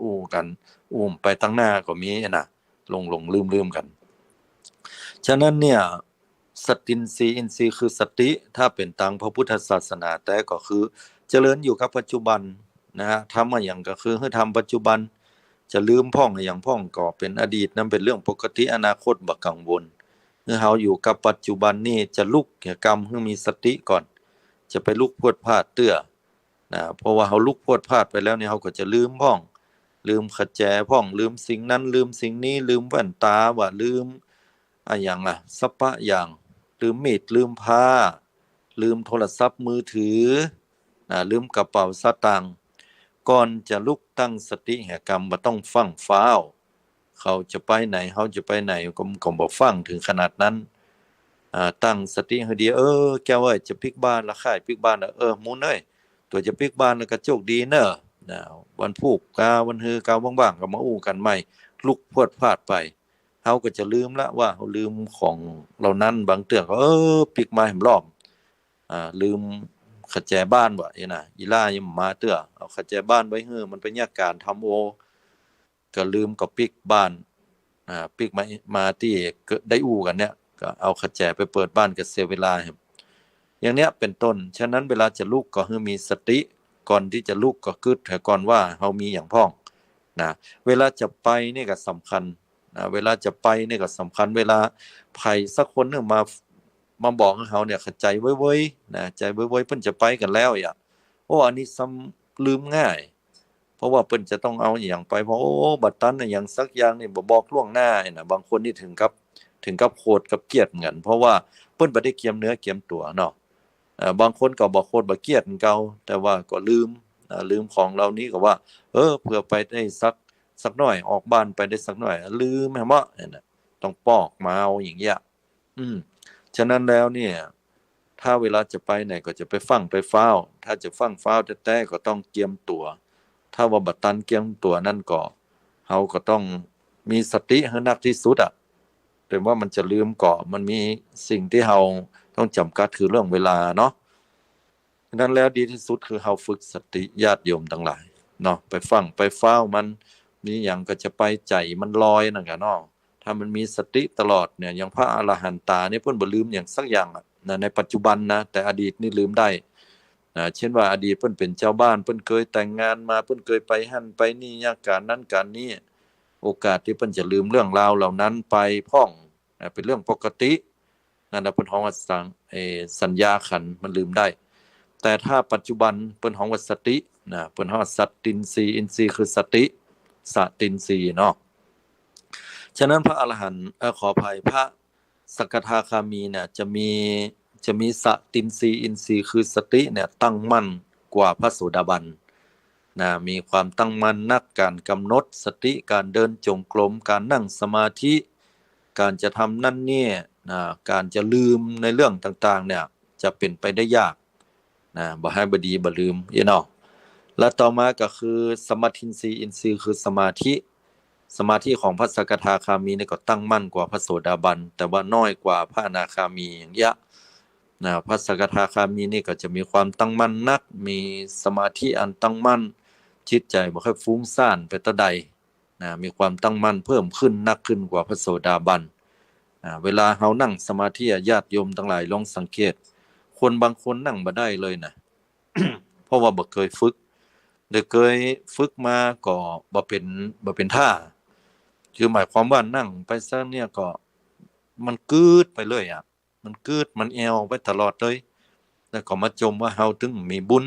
อู้กันไปตั้งหน้าก็มีหลงลืมกันฉะนั้นเนี่ยสตินทรีย์อินทรีย์คือสติถ้าเป็นทางพระพุทธศาสนาแต่ก็คือเจริญอยู่กับปัจจุบันนะฮะทำมาอย่างก็คือให้ทำปัจจุบันจะลืมพ่องอย่างพ่องก็เป็นอดีตนั้นเป็นเรื่องปกติอนาคตบ่กังวลเมื่อเฮาอยู่กับปัจจุบันนี่จะลุกกรรมให้มีสติก่อนจะไปลุกพรวดพลาดเตื้อเพราะว่าเฮาลุกพรวดพลาดไปแล้วเนี่ยเฮาก็จะลืมพ่องลืมขะแจพ่องลืมสิ่งนั้นลืมสิ่งนี้ลืมแว่นตาว่าลืมอย่างสัปปะอย่างลืมมีดลืมผ้าลืมโทรศัพท์มือถือลืมกระเป๋าสตางค์ ก่อนจะลุกตั้งสติแห่กรรมบ่ต้องฟังฟ้าวเขาจะไปไหนเขาจะไปไหนก็บ่ฟังถึงขนาดนั้นตั้งสติให้ดีแกว่าจะพลิกบ้านละค่ายพลิกบ้านมูนเอ้ยตัวจะพลิกบ้านแล้วก็โชคดีเนอะนะวันพูกกาวันฮือกาว่างๆก็มาอู้กันใหม่ลุกพรวดพลาดไปเฮาก็จะลืมละว่าเฮาลืมของเหล่านั้นบางเตือก็พลิกมาแหมรอบลืมขะแจบ้านบ่น่ะอีล่ายังมาเตื้อเอาขะแจบ้านไว้ฮื้อมันเป็นยากการทำโอก็ลืมก็พลิกบ้านพลิกมาที่ได้อู้กันเนี่ยก็เอาขะแจไปเปิดบ้านก็เสียเวลาอย่างเนี้ยเป็นต้นฉะนั้นเวลาจะลุกก็ให้มีสติก่อนที่จะลุกก็กึดให้ก่อนว่าเฮามีหยังพ้องนะเวลาจะไปนี่ก็สำคัญนะเวลาจะไปนี่ก็สำคัญเวลาไผสักคนนึงมาบอกให้เฮาเนี่ยเข้าใจเว้ยๆนะใจเว้ยๆเพิ่นจะไปกันแล้วอันนี้ซ้ำลืมง่ายเพราะว่าเพิ่นจะต้องเอาหยังไปเพราะบัดตันน่ะหยังสักอย่างนี่บ่บอกล่วงหน้าน่ะบางคนนี่ถึงกับโคตรกับเกลียดกันเพราะว่าเพิ่นบ่ได้เกียมเนื้อเกียมตัวเนาะบางคนก็บ่โคตรบ่เกลียดเก่าแต่ว่าก็ลืมของเหล่านี้ก็ว่าเพื่อไปได้สักหน่อยออกบ้านไปได้สักหน่อยลืมแม่นบ่นั่นน่ะต้องปอกมาเอาอย่างเงี้ยฉะนั้นแล้วเนี่ยถ้าเวลาจะไปไหนก็จะไปฟังไปฟ้าวถ้าจะฟังฟ้าวแท้ๆก็ต้องเตรียมตัวถ้าว่าบ่ตันเตรียมตัวนั่นก็เฮาก็ต้องมีสติให้นักที่สุดแต่ว่ามันจะลืมก็มันมีสิ่งที่เฮาต้องจำกัดคือเรื่องเวลาเนาะฉะนั้นแล้วดีที่สุดคือเฮาฝึกสติญาติโยมทั้งหลายเนาะไปฟังไปฟ้าวมันมีหยังก็จะไปใจมันลอยนั่นก็เนาะถ้ามันมีสติตลอดเนี่ยอย่างพระอรหันตานี่เพิ่นบ่ลืมหยังสักอย่างในปัจจุบันนะแต่อดีตนี่ลืมได้เช่นว่าอดีตเพิ่นเป็นเจ้าบ้านเพิ่นเคยแต่งงานมาเพิ่นเคยไปหั่นไปนี่ยากการนั้นการนี้โอกาสที่เพิ่นจะลืมเรื่องราวเหล่านั้นไปพ้องเป็นเรื่องปกตินั่นน่ะเพิ่นฮ้องว่าสัญญาขันธ์มันลืมได้แต่ถ้าปัจจุบันเพิ่นฮ้องว่าสติเพิ่นฮ้องว่าสัตตินทรีย์อินทรีย์คือสติสตินทรีย์เนาะฉะนั้นพระอรหันต์ขออภัยพระสกทาคามีเนี่ยจะมีสตินทรีย์อินทรีย์คือสติเนี่ยตั้งมั่นกว่าพระโสดาบันมีความตั้งมั่นนักการกำหนดสติการเดินจงกรมการนั่งสมาธิการจะทำนั่นเนี่ยการจะลืมในเรื่องต่างๆเนี่ยจะเป็นไปได้ยากบ่ให้บ่ดีบ่ลืมเนาะและต่อมาก็คือสมาธินทรีย์อินทรีย์คือสมาธิของพระสกทาคามีนี่ก็ตั้งมั่นกว่าพระโสดาบันแต่ว่าน้อยกว่าพระอนาคามีอย่างเงี้ยพระสกทาคามีนี่ก็จะมีความตั้งมั่นนักมีสมาธิอันตั้งมั่นจิตใจบ่ค่อยฟุ้งซ่านไปแต่ใดมีความตั้งมั่นเพิ่มขึ้นนักขึ้นกว่าพระโสดาบันเวลาเฮานั่งสมาธิญาติโยมทั้งหลายลองสังเกตคนบางคนนั่งบ่ได้เลยนะ เพราะว่าบ่เคยฝึกเคยฝึกมาก็บ่เป็นท่าคือหมายความว่านั่งไปซะเนี่ยก็มันกืดไปเลยมันกืดมันแอวไปตลอดเลยแล้วก็มาจมว่าเฮาถึงมีบุญ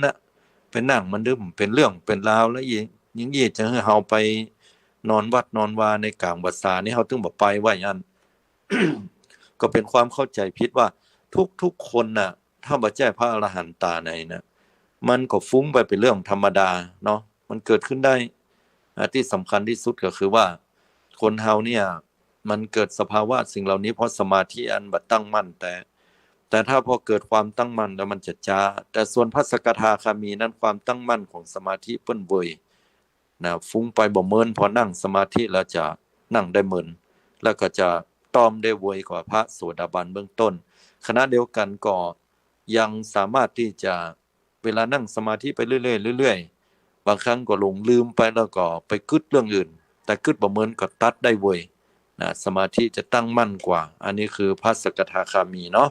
ไปนั่งมันดึมเป็นเรื่องเป็นราวแล้วยิ่งจะให้เฮาไปนอนวัดนอนวาในกลางวัดสานี่เฮาถึงบ่ไปว่าอย่างนั้น ก็เป็นความเข้าใจผิดว่าทุกคนน่ะถ้าบ่แจ้พระอรหันตาในนะมันก็ฟุ้งไปเป็นเรื่องธรรมดาเนาะมันเกิดขึ้นได้ที่สำคัญที่สุดก็คือว่าคนเฮาเนี่ยมันเกิดสภาวะสิ่งเหล่านี้เพราะสมาธิอันบ่ตั้งมั่นแต่ถ้าพอเกิดความตั้งมั่นแล้วมันจะช้าแต่ส่วนพระสกทาคามีนั้นความตั้งมั่นของสมาธิเปิ้นเวยฟุ้งไปบ่เมินพอนั่งสมาธิแล้วจะนั่งได้เมินแล้วก็จะต้อมได้เวยกว่าพระโสดาบันเบื้องต้นขณะเดียวกันก็ยังสามารถที่จะเวลานั่งสมาธิไปเรื่อยๆบางครั้งก็หลงลืมไปแล้วก็ไปคิดเรื่องอื่นแต่คิดบ่เมินก็ตัดได้เวยสมาธิจะตั้งมั่นกว่าอันนี้คือพระสกทาคามีเนาะ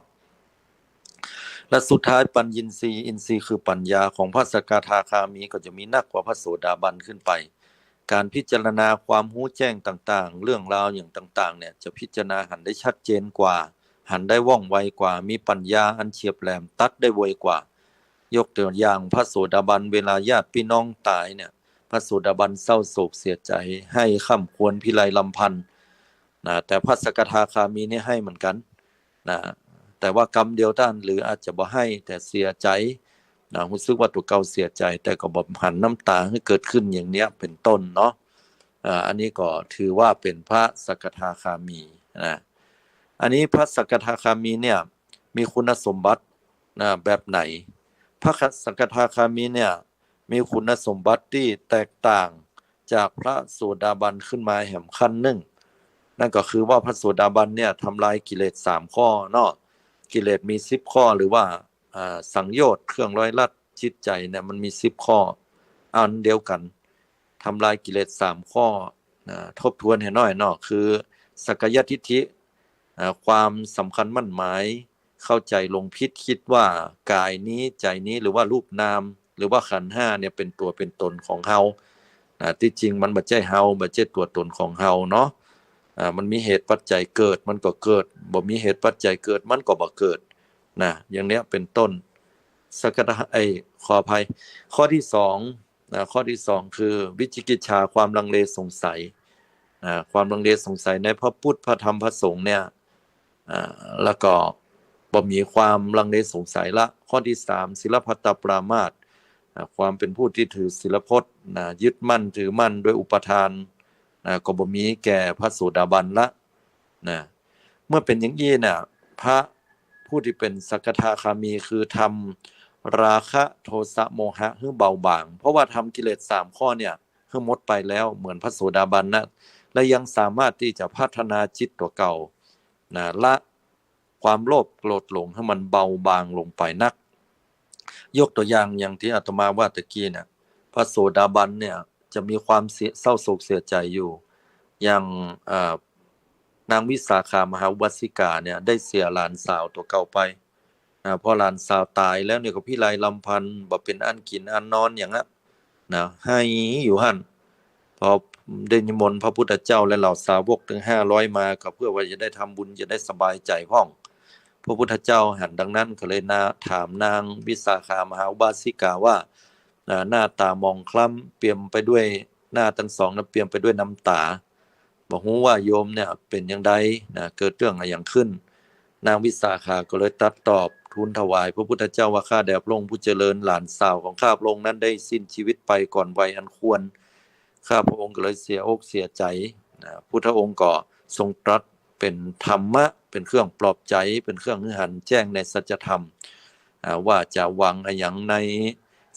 และสุดท้ายปัญญินทรีย์อินทรีย์คือปัญญาของพระสกทาคามีก็จะมีนักกว่าพระโสดาบันขึ้นไปการพิจารณาความรู้แจ้งต่างๆเรื่องราวอย่างต่างๆเนี่ยจะพิจารณาหันได้ชัดเจนกว่าหันได้ว่องไวกว่ามีปัญญาอันเฉียบแหลมตัดได้ไวกว่ายกตัวอย่างพระโสดาบันเวลาญาติพี่น้องตายเนี่ยพระโสดาบันเศร้าโศกเสียใจให้ค่ำควรพิไลลำพันธ์แต่พระสกทาคามีนี่ให้เหมือนกันแต่ว่ากรรมเดียวกันหรืออาจจะบ่ให้แต่เสียใจ นะรู้สึกว่าตัวเก่าเสียใจแต่ก็บ่หันน้ำตาให้เกิดขึ้นอย่างเนี้ยเป็นต้นเนาะอันนี้ก็ถือว่าเป็นพระสกทาคามีนะอันนี้พระสกทาคามีเนี่ยมีคุณสมบัตินะแบบไหนพระสกทาคามีเนี่ยมีคุณสมบัติที่แตกต่างจากพระโสดาบันขึ้นมาแห่งขั้นหนึ่งนั่นก็คือว่าพระโสดาบันเนี่ยทำลายกิเลส3ข้อเนาะกิเลสมี10ข้อหรือว่าสังโยชน์เครื่องร้อยลัดจิตใจเนี่ยมันมี10ข้ออันเดียวกันทำลายกิเลส3ข้อทบทวนให้น้อยเนาะคือสักกายทิฏฐิความสำคัญมั่นหมายเข้าใจลงผิดคิดว่ากายนี้ใจนี้หรือว่ารูปนามหรือว่าขันธ์5เนี่ยเป็นตัวเป็นตนของเฮาที่จริงมันบ่ใช่เฮาบ่ใช่ตัวตนของเฮาเนาะมันมีเหตุปัจจัยเกิดมันก็เกิดบ่มีเหตุปัจจัยเกิดมันก็บ่เกิดนะอย่างเนี้ยเป็นต้นสกทาขออภัยข้อที่2ข้อที่2คือวิจิกิจฉาความลังเลสงสัยความลังเลสงสัยในพระพุทธพระธรรมพระสงฆ์เนี่ยแล้วก็บ่มีความลังเลสงสัยละข้อที่3ศีลพัตตปรามาสความเป็นผู้ที่ถือศีลพจน์ยึดมั่นถือมั่นด้วยอุปทานก็บ่มีแก่พระโสดาบันละนะเมื่อเป็นอย่างนี้น่ะพระผู้ที่เป็นสกทาคามีคือทำราคะโทสะโมหะให้เบาบางเพราะว่าทำกิเลส3ข้อเนี่ยให้หมดไปแล้วเหมือนพระโสดาบันนะและยังสามารถที่จะพัฒนาจิตตัวเก่าละความโลภโกรธหลงให้มันเบาบางลงไปนักยกตัวอย่างที่อาตมาว่าตะกี้เนี่ยพระโสดาบันเนี่ยจะมีความเศร้าโศกเสียใจอยู่อย่างนางวิสาขามหาวัสสิกาเนี่ยได้เสียหลานสาวตัวเก่าไปพอหลานสาวตายแล้วเนี่ยก็พิไรลำพันธ์บ่เป็นอันกินอันนอนอย่างนั้นนะให้อยู่หั่นพอได้นิมนต์พระพุทธเจ้าและเหล่าสาวกถึง500มาก็เพื่อว่าจะได้ทำบุญจะได้สบายใจพ้องพระพุทธเจ้าหันดังนั้นก็เลยถามนางวิสาขามหาวัสสิกาว่าหน้าตามองคล้ำเปี่ยมไปด้วยหน้าทั้งสองนั้นเปี่ยมไปด้วยน้ำตาบอกว่าโยมเนี่ยเป็นอย่างใดเกิดเรื่องอะไรอย่างขึ้นนางวิสาขาก็เลยตรัสตอบทูลถวายพระพุทธเจ้าว่าข้าแด่พระองค์ผู้เจริญหลานสาวของข้าพระองค์นั้นได้สิ้นชีวิตไปก่อนวัยอันควรข้าพระองค์ก็เลยเสียอกเสียใจพุทธองค์ก็ทรงตรัสเป็นธรรมะเป็นเครื่องปลอบใจเป็นเครื่องหันแจ้งในสัจธรรมว่าจะวางอย่างใน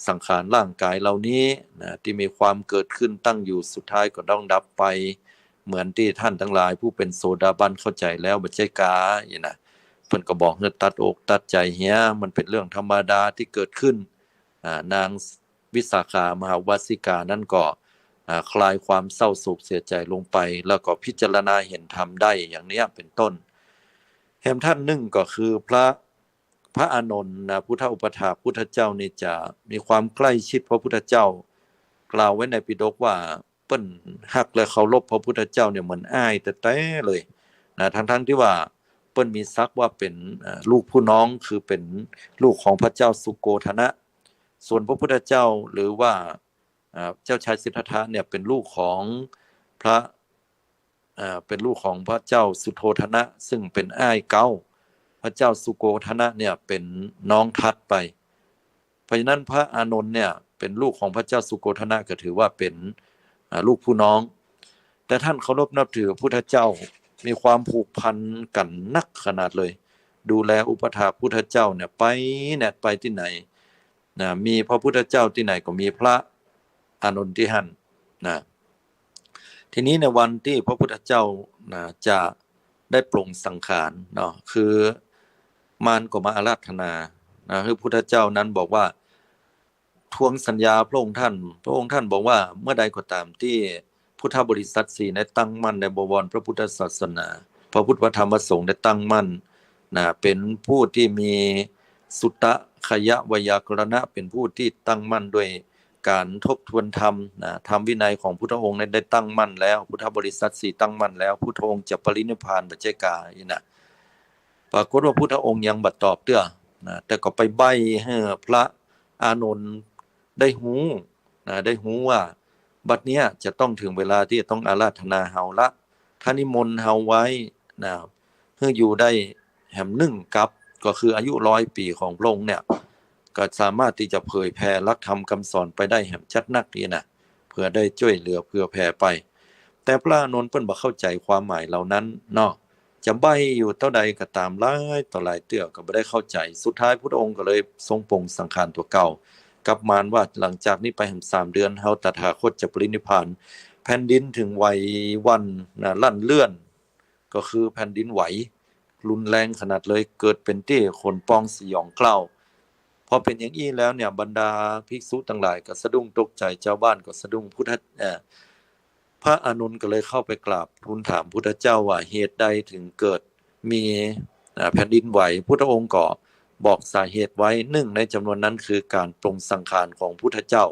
สังขารร่างกายเหล่านี้ที่มีความเกิดขึ้นตั้งอยู่สุดท้ายก็ต้องดับไปเหมือนที่ท่านทั้งหลายผู้เป็นโสดาบันเข้าใจแล้วบ่ใช่กาอย่างน่ะเพิ่นก็บอกให้ตัดอกตัดใจเฮียมันเป็นเรื่องธรรมดาที่เกิดขึ้นนางวิสาขามหาวัสสิกานั้นก็คลายความเศร้าโศกเสียใจลงไปแล้วก็พิจารณาเห็นธรรมได้อย่างนี้เป็นต้นแห่งท่านหนึ่งก็คือพระอานนท์พุทธอุปถากพุทธเจ้านี่จะมีความใกล้ชิดพระพุทธเจ้ากล่าวไว้ในปิฎกว่าเปิ้นฮักและเคารพพระพุทธเจ้าเนี่ยเหมือนอ้ายแต่เลยทั้งที่ว่าเปิ้นมีศักดิ์ว่าเป็นลูกผู้น้องคือเป็นลูกของพระเจ้าสุโกธนะส่วนพระพุทธเจ้าหรือว่าเจ้าชายสิทธัตถะเนี่ยเป็นลูกของพระเจ้าสุโธทนะซึ่งเป็นอ้ายเก่าพระเจ้าสุโกธนะเนี่ยเป็นน้องทัดไปเพราะฉะนั้นพระอานนท์เนี่ยเป็นลูกของพระเจ้าสุโกธนะก็ถือว่าเป็นลูกผู้น้องแต่ท่านเคารพนับถือพระพุทธเจ้ามีความผูกพันกันนักขนาดเลยดูแลอุปถากพุทธเจ้าเนี่ยไปที่ไหนมีพระพุทธเจ้าที่ไหนก็มีพระอานนท์ที่หั่นทีนี้ในวันที่พระพุทธเจ้าจะได้ปลงสังขารเนาะคือมารก็มาอาราธนาคือพุทธเจ้านั้นบอกว่าทวงสัญญาพระองค์ท่านบอกว่าเมื่อใดก็ตามที่พุทธบริษัท4ได้ตั้งมั่นในบวรพระพุทธศาสนาพระพุทธธรรมพระสงฆ์ได้ตั้งมั่นเป็นผู้ที่มีสุตตะขยะวยากรณะเป็นผู้ที่ตั้งมั่นด้วยการทบทวนธรรมธรรมวินัยของพุทธองค์ได้ตั้งมั่นแล้วพุทธบริษัท4ตั้งมั่นแล้วพุทธองค์จะปรินิพพานบ่ใช่กาอีน่ะปรากฏว่าพุทธองค์ยังบ่ตอบเด้อแต่ก็ไปใบ้ให้พระอานนท์ได้ฮู้ว่าบัดเนี้ยจะต้องถึงเวลาที่จะต้องอาราธนาเฮาละท่านนิมนต์เฮาไว้เพื่ออยู่ได้แห่ม1กับก็คืออายุ100 ปีของพระองค์เนี่ย ก็สามารถที่จะเผยแผ่หลักธรรมคำสอนไปได้แห่งชัดนักนี่นะเพื่อได้ช่วยเหลือเพื่อแผ่ไปแต่พระอานนท์เพิ่นบ่เข้าใจความหมายเหล่านั้นเนาะจะใบ้อยู่เท่าใดก็ตามหลายต่อหลายเตื้อก็บ่ได้เข้าใจสุดท้ายพุทธองค์ก็เลยทรงปลงสังขารตัวเก่ากลับมารว่าหลังจากนี้ไปแห่ง3 เดือนเฮาตถาคตจะปรินิพพานแผ่นดินถึงไหววันนะลั่นเลื่อนก็คือแผ่นดินไหวรุนแรงขนาดเลยเกิดเป็นเต้คนป้องสยองเกล้าพอเป็นอย่างนี้แล้วเนี่ยบรรดาภิกษุทั้งหลายก็สะดุ้งตกใจเจ้าบ้านก็สะดุ้งพระอานนท์ก็เลยเข้าไปกราบทูลถามพุทธเจ้าว่าเหตุใดถึงเกิดมีแผ่นดินไหวพุทธองค์ก็บอกสาเหตุไว้หนึ่งในจำนวนนั้นคือการปรงสังขารของพุทธเจ้า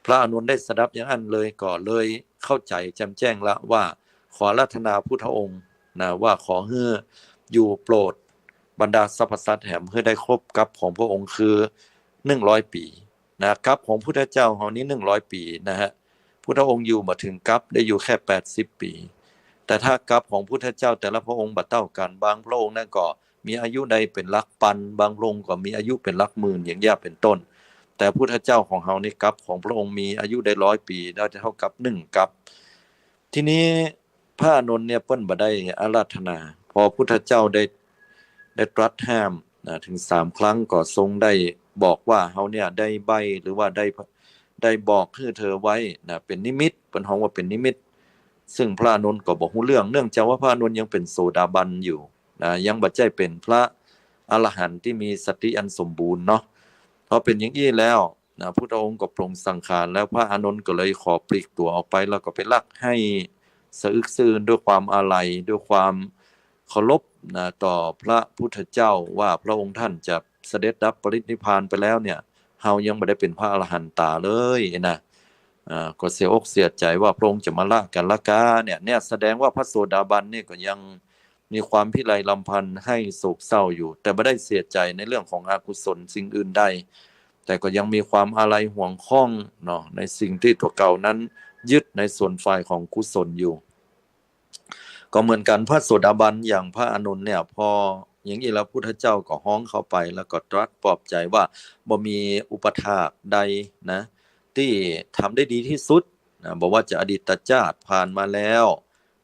พระอานนท์ได้สดับอย่างนั้นเลยก็เลยเข้าใจแจ่มแจ้งละว่าขออาราธนาพุทธองค์นะว่าขอให้อยู่โปรดบรรดาสรรพสัตว์แห่งให้ได้ครบกับของพระองค์คือ100 ปีนะกับของพุทธเจ้าเฮานี้100 ปีนะฮะพุทธองค์อยู่มาถึงกับได้อยู่แค่80 ปีแต่ถ้ากับของพุทธเจ้าแต่ละพระองค์บ่เท่ากันบางพระองค์นั้นก็มีอายุใดเป็นหลักพันบางพระองค์ก็มีอายุเป็นหลักหมื่นอย่างนี้เป็นต้นแต่พุทธเจ้าของเฮานี่กับของพระองค์มีอายุได้100 ปีได้เท่ากับ1กับทีนี้พระอานนท์เนี่ยเปิ้นบ่ได้อาราธนาพอพุทธเจ้าได้ตรัสห้ามถึง3 ครั้งก็ทรงได้บอกว่าเฮาเนี่ยได้ใบหรือว่าได้บอกให้เธอไว้นะเป็นนิมิตเปิ้นฮ้องว่าเป็นนิมิตซึ่งพระอานนท์ก็บ่ฮู้เรื่องเนื่องจากว่าพระอานนท์ยังเป็นโสดาบันอยู่นะยังบ่ใช่เป็นพระอรหันต์ที่มีสติอันสมบูรณ์เนาะพอเป็นอย่างนี้แล้วนะพุทธองค์ก็ปรงสังขารแล้วพระอานนท์ก็เลยขอปลีกตัวออกไปแล้วก็ไปรักให้สะอึกสะอื้นด้วยความอาลัยด้วยความเคารพนะต่อพระพุทธเจ้าว่าพระองค์ท่านจะเสด็จดับปรินิพพานไปแล้วเนี่ยเฮายังบ่ได้เป็นพระอรหันตาเลยนะก็เสียอกเสียใจว่าพระองค์จะมาละกันละกาเนี่ยแสดงว่าพระโสดาบันนี่ก็ยังมีความพิไรลำพันธ์ให้โศกเศร้าอยู่แต่ไม่ได้เสียใจในเรื่องของอกุศลสิ่งอื่นใดแต่ก็ยังมีความอาลัยห่วงข้องเนาะในสิ่งที่ตัวเก่านั้นยึดในส่วนฝ่ายของกุศลอยู่ก็เหมือนกันพระโสดาบันอย่างพระอานนท์เนี่ยพออย่างนี้แล้วพุทธเจ้าก็ฮ้องเข้าไปแล้วก็ตรัสปลอบใจว่าบ่มีอุปถากใดนะที่ทำได้ดีที่สุดนะบอกว่าจะอดีตชาติผ่านมาแล้ว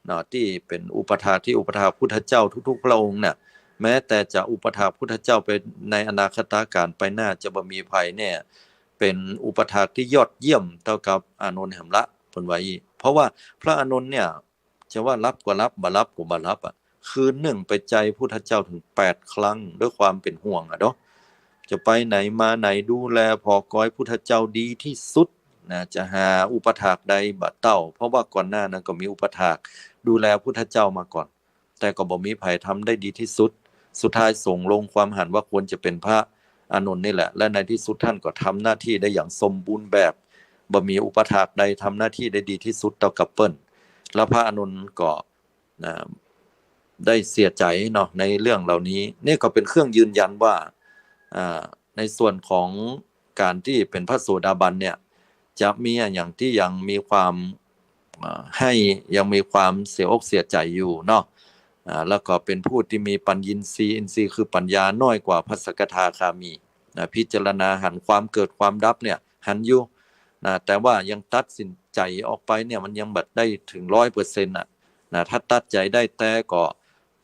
นะที่เป็นอุปถากที่อุปถากพุทธเจ้าทุกๆพระองค์เนี่ยแม้แต่จะอุปถากพุทธเจ้าไปในอนาคตการไปหน้าจะบ่มีภัยเนี่ยเป็นอุปถากที่ยอดเยี่ยมเท่ากับอานนท์แห่งละเพิ่นว่าเพราะว่าพระอานนท์เนี่ยจะว่ารับก็รับบ่รับก็บ่รับอ่ะคืนหนึ่งไปใจพุทธเจ้าถึง8 ครั้งด้วยความเป็นห่วงเนาะจะไปไหนมาไหนดูแลพอก้อยพุทธเจ้าดีที่สุดนะจะหาอุปถากใดบ่เต้าเพราะว่าก่อนหน้านั้นก็มีอุปถากดูแลพุทธเจ้ามาก่อนแต่ก็บ่มีไผทำได้ดีที่สุดสุดท้ายส่งลงความหันว่าควรจะเป็นพระอานนท์นี่แหละและในที่สุดท่านก็ทำหน้าที่ได้อย่างสมบูรณ์แบบบ่มีอุปถากใดทำหน้าที่ได้ดีที่สุดเท่ากับเปิ้นแล้วพระอานนท์ก็ได้เสียใจเนาะในเรื่องเหล่านี้นี่ก็เป็นเครื่องยืนยันว่าในส่วนของการที่เป็นพระโสดาบันเนี่ยจะมีอย่างที่ยังมีความให้ยังมีความเสียอกเสียใจอยู่เนาะแล้วก็เป็นผู้ที่มีปัญญินทรีย์อินทรีย์คือปัญญาน้อยกว่าพระสกทาคามีพิจารณาหันความเกิดความดับเนี่ยหันอยู่แต่ว่ายังตัดสินใจออกไปเนี่ยมันยังบัดได้ถึง 100% ถ้าตัดใจได้แต่ก็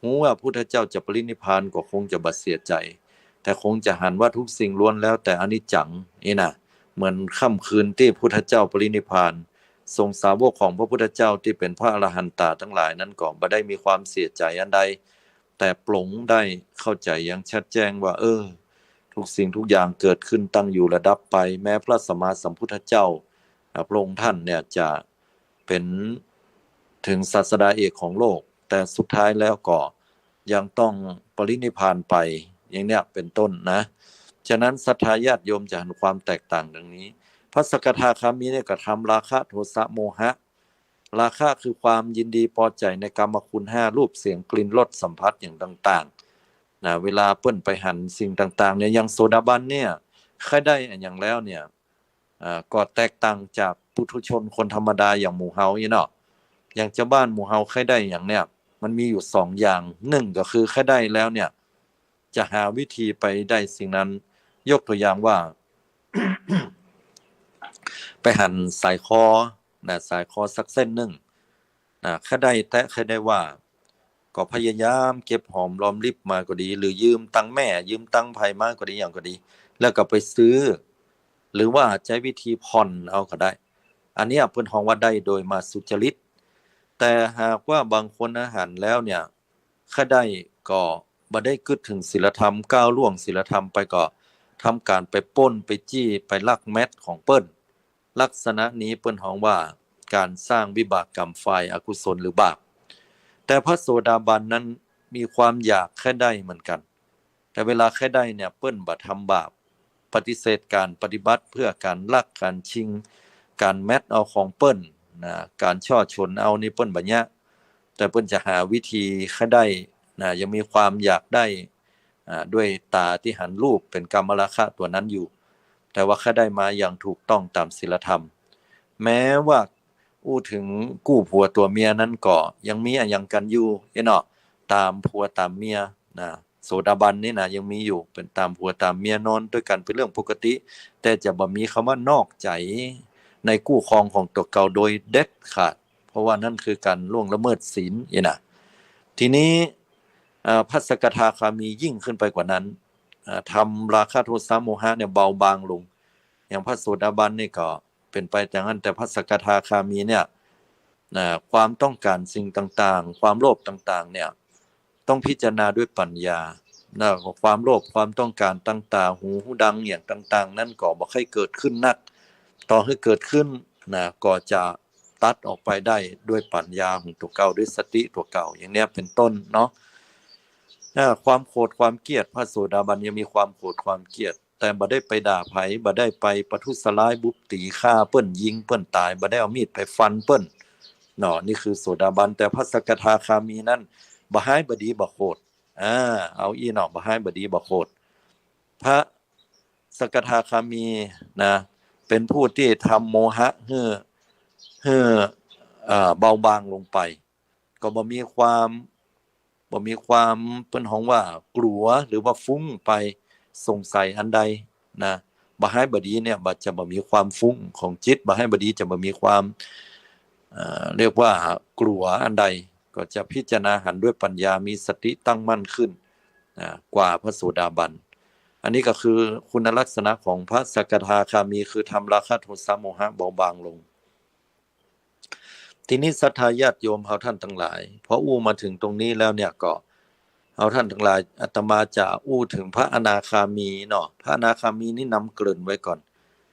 ฮู้ว่าพุทธเจ้าจะปรินิพพานก็คงจะบ่เสียใจแต่คงจะหันว่าทุกสิ่งล้วนแล้วแต่อนิจจังนี่นะเหมือนค่ำคืนที่พุทธเจ้าปรินิพพานทรงสาวกของพระพุทธเจ้าที่เป็นพระอรหันตาทั้งหลายนั้นก็บ่ได้มีความเสียใจอันใดแต่ปลงได้เข้าใจอย่างชัดแจ้งว่าทุกสิ่งทุกอย่างเกิดขึ้นตั้งอยู่ระดับไปแม้พระสัมมาสัมพุทธเจ้าพระองค์ท่านเนี่ยจะเป็นถึงศาสดาเอกของโลกแต่สุดท้ายแล้วก็ยังต้องปรินิพพานไปอย่างเนี้ยเป็นต้นนะฉะนั้นศรัทธาญาติโยมจะเห็นความแตกต่างดังนี้พระสกทาคามีเนี่ยก็ทำราคะโทสะโมหะราคะคือความยินดีพอใจในกามคุณ5รูปเสียงกลิ่นรสสัมผัสอย่างต่างๆเวลาเปิ้นไปหันสิ่งต่างๆเนี่ยอย่างโสดาบันเนี่ยใครได้อย่างแล้วเนี่ยก็แตกต่างจากปุถุชนคนธรรมดาอย่างหมู่เฮาเนาะอย่างชาวบ้านหมู่เฮาใครได้อย่างเนี่ยมันมีอยู่2อย่าง1ก็คือใครได้แล้วเนี่ยจะหาวิธีไปได้สิ่งนั้น ยกตัวอย่างว่า ไปหั่นสายคอนะสายคอสักเส้นหนึ่งนะแค่ได้แตะแค่ได้ว่าก็พยายามเก็บหอมรอมริบมาก็ดีหรือยืมตังแม่ยืมตังไผมาก็ดีอย่างก็ดี แล้วก็ไปซื้อ หรือว่าใช้วิธีผ่อนเอาก็ได้ อันนี้เพิ่นฮ้องว่าได้โดยมาสุจริตแต่หากว่าบางคนอาหารแล้วเนี่ยค่าได้ก็บ่ได้กึดถึงศีลธรรมก้าวล่วงศีลธรรมไปก็ทำการไปปล้นไปจี้ไปลักแมทของเปิ้นลักษณะนี้เปิ้นฮ้องว่าการสร้างวิบากกรรมฝ่ายอกุศลหรือบาปแต่พระโสดาบันนั้นมีความอยากแค่ได้เหมือนกันแต่เวลาแค่ได้เนี่ยเปิ้นบ่ทำบาปปฏิเสธการปฏิบัติเพื่อการลักการชิงการแมทเอาของเปิ้นนะการช่อชนเอานี่เปิ้นบ่ยะแต่เปิ้นจะหาวิธีแค่ได้นะยังมีความอยากได้ด้วยตาที่หันรูปเป็นกามราคะตัวนั้นอยู่แต่ว่าแค่ได้มาอย่างถูกต้องตามศีลธรรมแม้ว่าอู้ถึงกู้ผัวตัวเมียนั้นก็ยังมีอันยังกันอยู่เนาะตามผัวตามเมียนะโสดาบันนี่นะยังมีอยู่เป็นตามผัวตามเมียนอนด้วยกันเป็นเรื่องปกติแต่จะบ่มีคำว่านอกใจในคู่ครองของตัวเก่าโดยเด็ดขาดเพราะว่านั่นคือการล่วงละเมิดศีลนะทีนี้พระสกทาคามียิ่งขึ้นไปกว่านั้นทำราคะโทสะโมหะเนี่ยเบาบางลงอย่างพระโสดาบันนี่ก็เป็นไปอย่างนั้นแต่พระสกทาคามีเนี่ยความต้องการสิ่งต่างๆความโลภต่างๆเนี่ยต้องพิจารณาด้วยปัญญาความโลภความต้องการต่างๆหูดังอย่างต่างๆนั่นก็บ่ค่อยเกิดขึ้นนักต่อให้เกิดขึ้นก็จะตัดออกไปได้ด้วยปัญญาของตัวเก่าด้วยสติตัวเก่าอย่างเนี้ยเป็นต้นเนาะความโกรธความเกลียดพระโสดาบันยังมีความโกรธความเกลียดแต่บ่ได้ไปด่าไผบ่ได้ไปประทุษร้ายบุบตีฆ่าเปิ้นยิงเปิ้นตายบ่ได้เอามีดไปฟันเปิ้นเนาะนี่คือโสดาบันแต่พระสกทาคามีนั้นบ่ร้ายบ่ดีบ่โคตรเอาอีเนาะบ่ร้ายบ่ดีบ่โคตรพระสกทาคามีนะเป็นผู้ที่ทำโมหะให้เบาบางลงไปก็บ่มีความเปิ้นฮ้องว่ากลัวหรือว่าฟุ้งไปสงสัยอันใดนะบ่ร้ายบ่ดีเนี่ยจะบ่มีความฟุ้งของจิตบ่ร้ายบ่ดีจะบ่มีความเรียกว่ากลัวอันใดก็จะพิจารณาหันด้วยปัญญามีสติตั้งมั่นขึ้นกว่าพระโสดาบันอันนี้ก็คือคุณลักษณะของพระสกทาคามีคือทำราคะโทสะโมหะเบาบางลงทีนี้ศรัทธาญาติโยมเฮาท่านทั้งหลายพออู้มาถึงตรงนี้แล้วเนี่ยก็เฮาท่านทั้งหลายอาตมาจะอู้ถึงพระอนาคามีเนาะพระอนาคามีนี่นำเกริ่นไว้ก่อน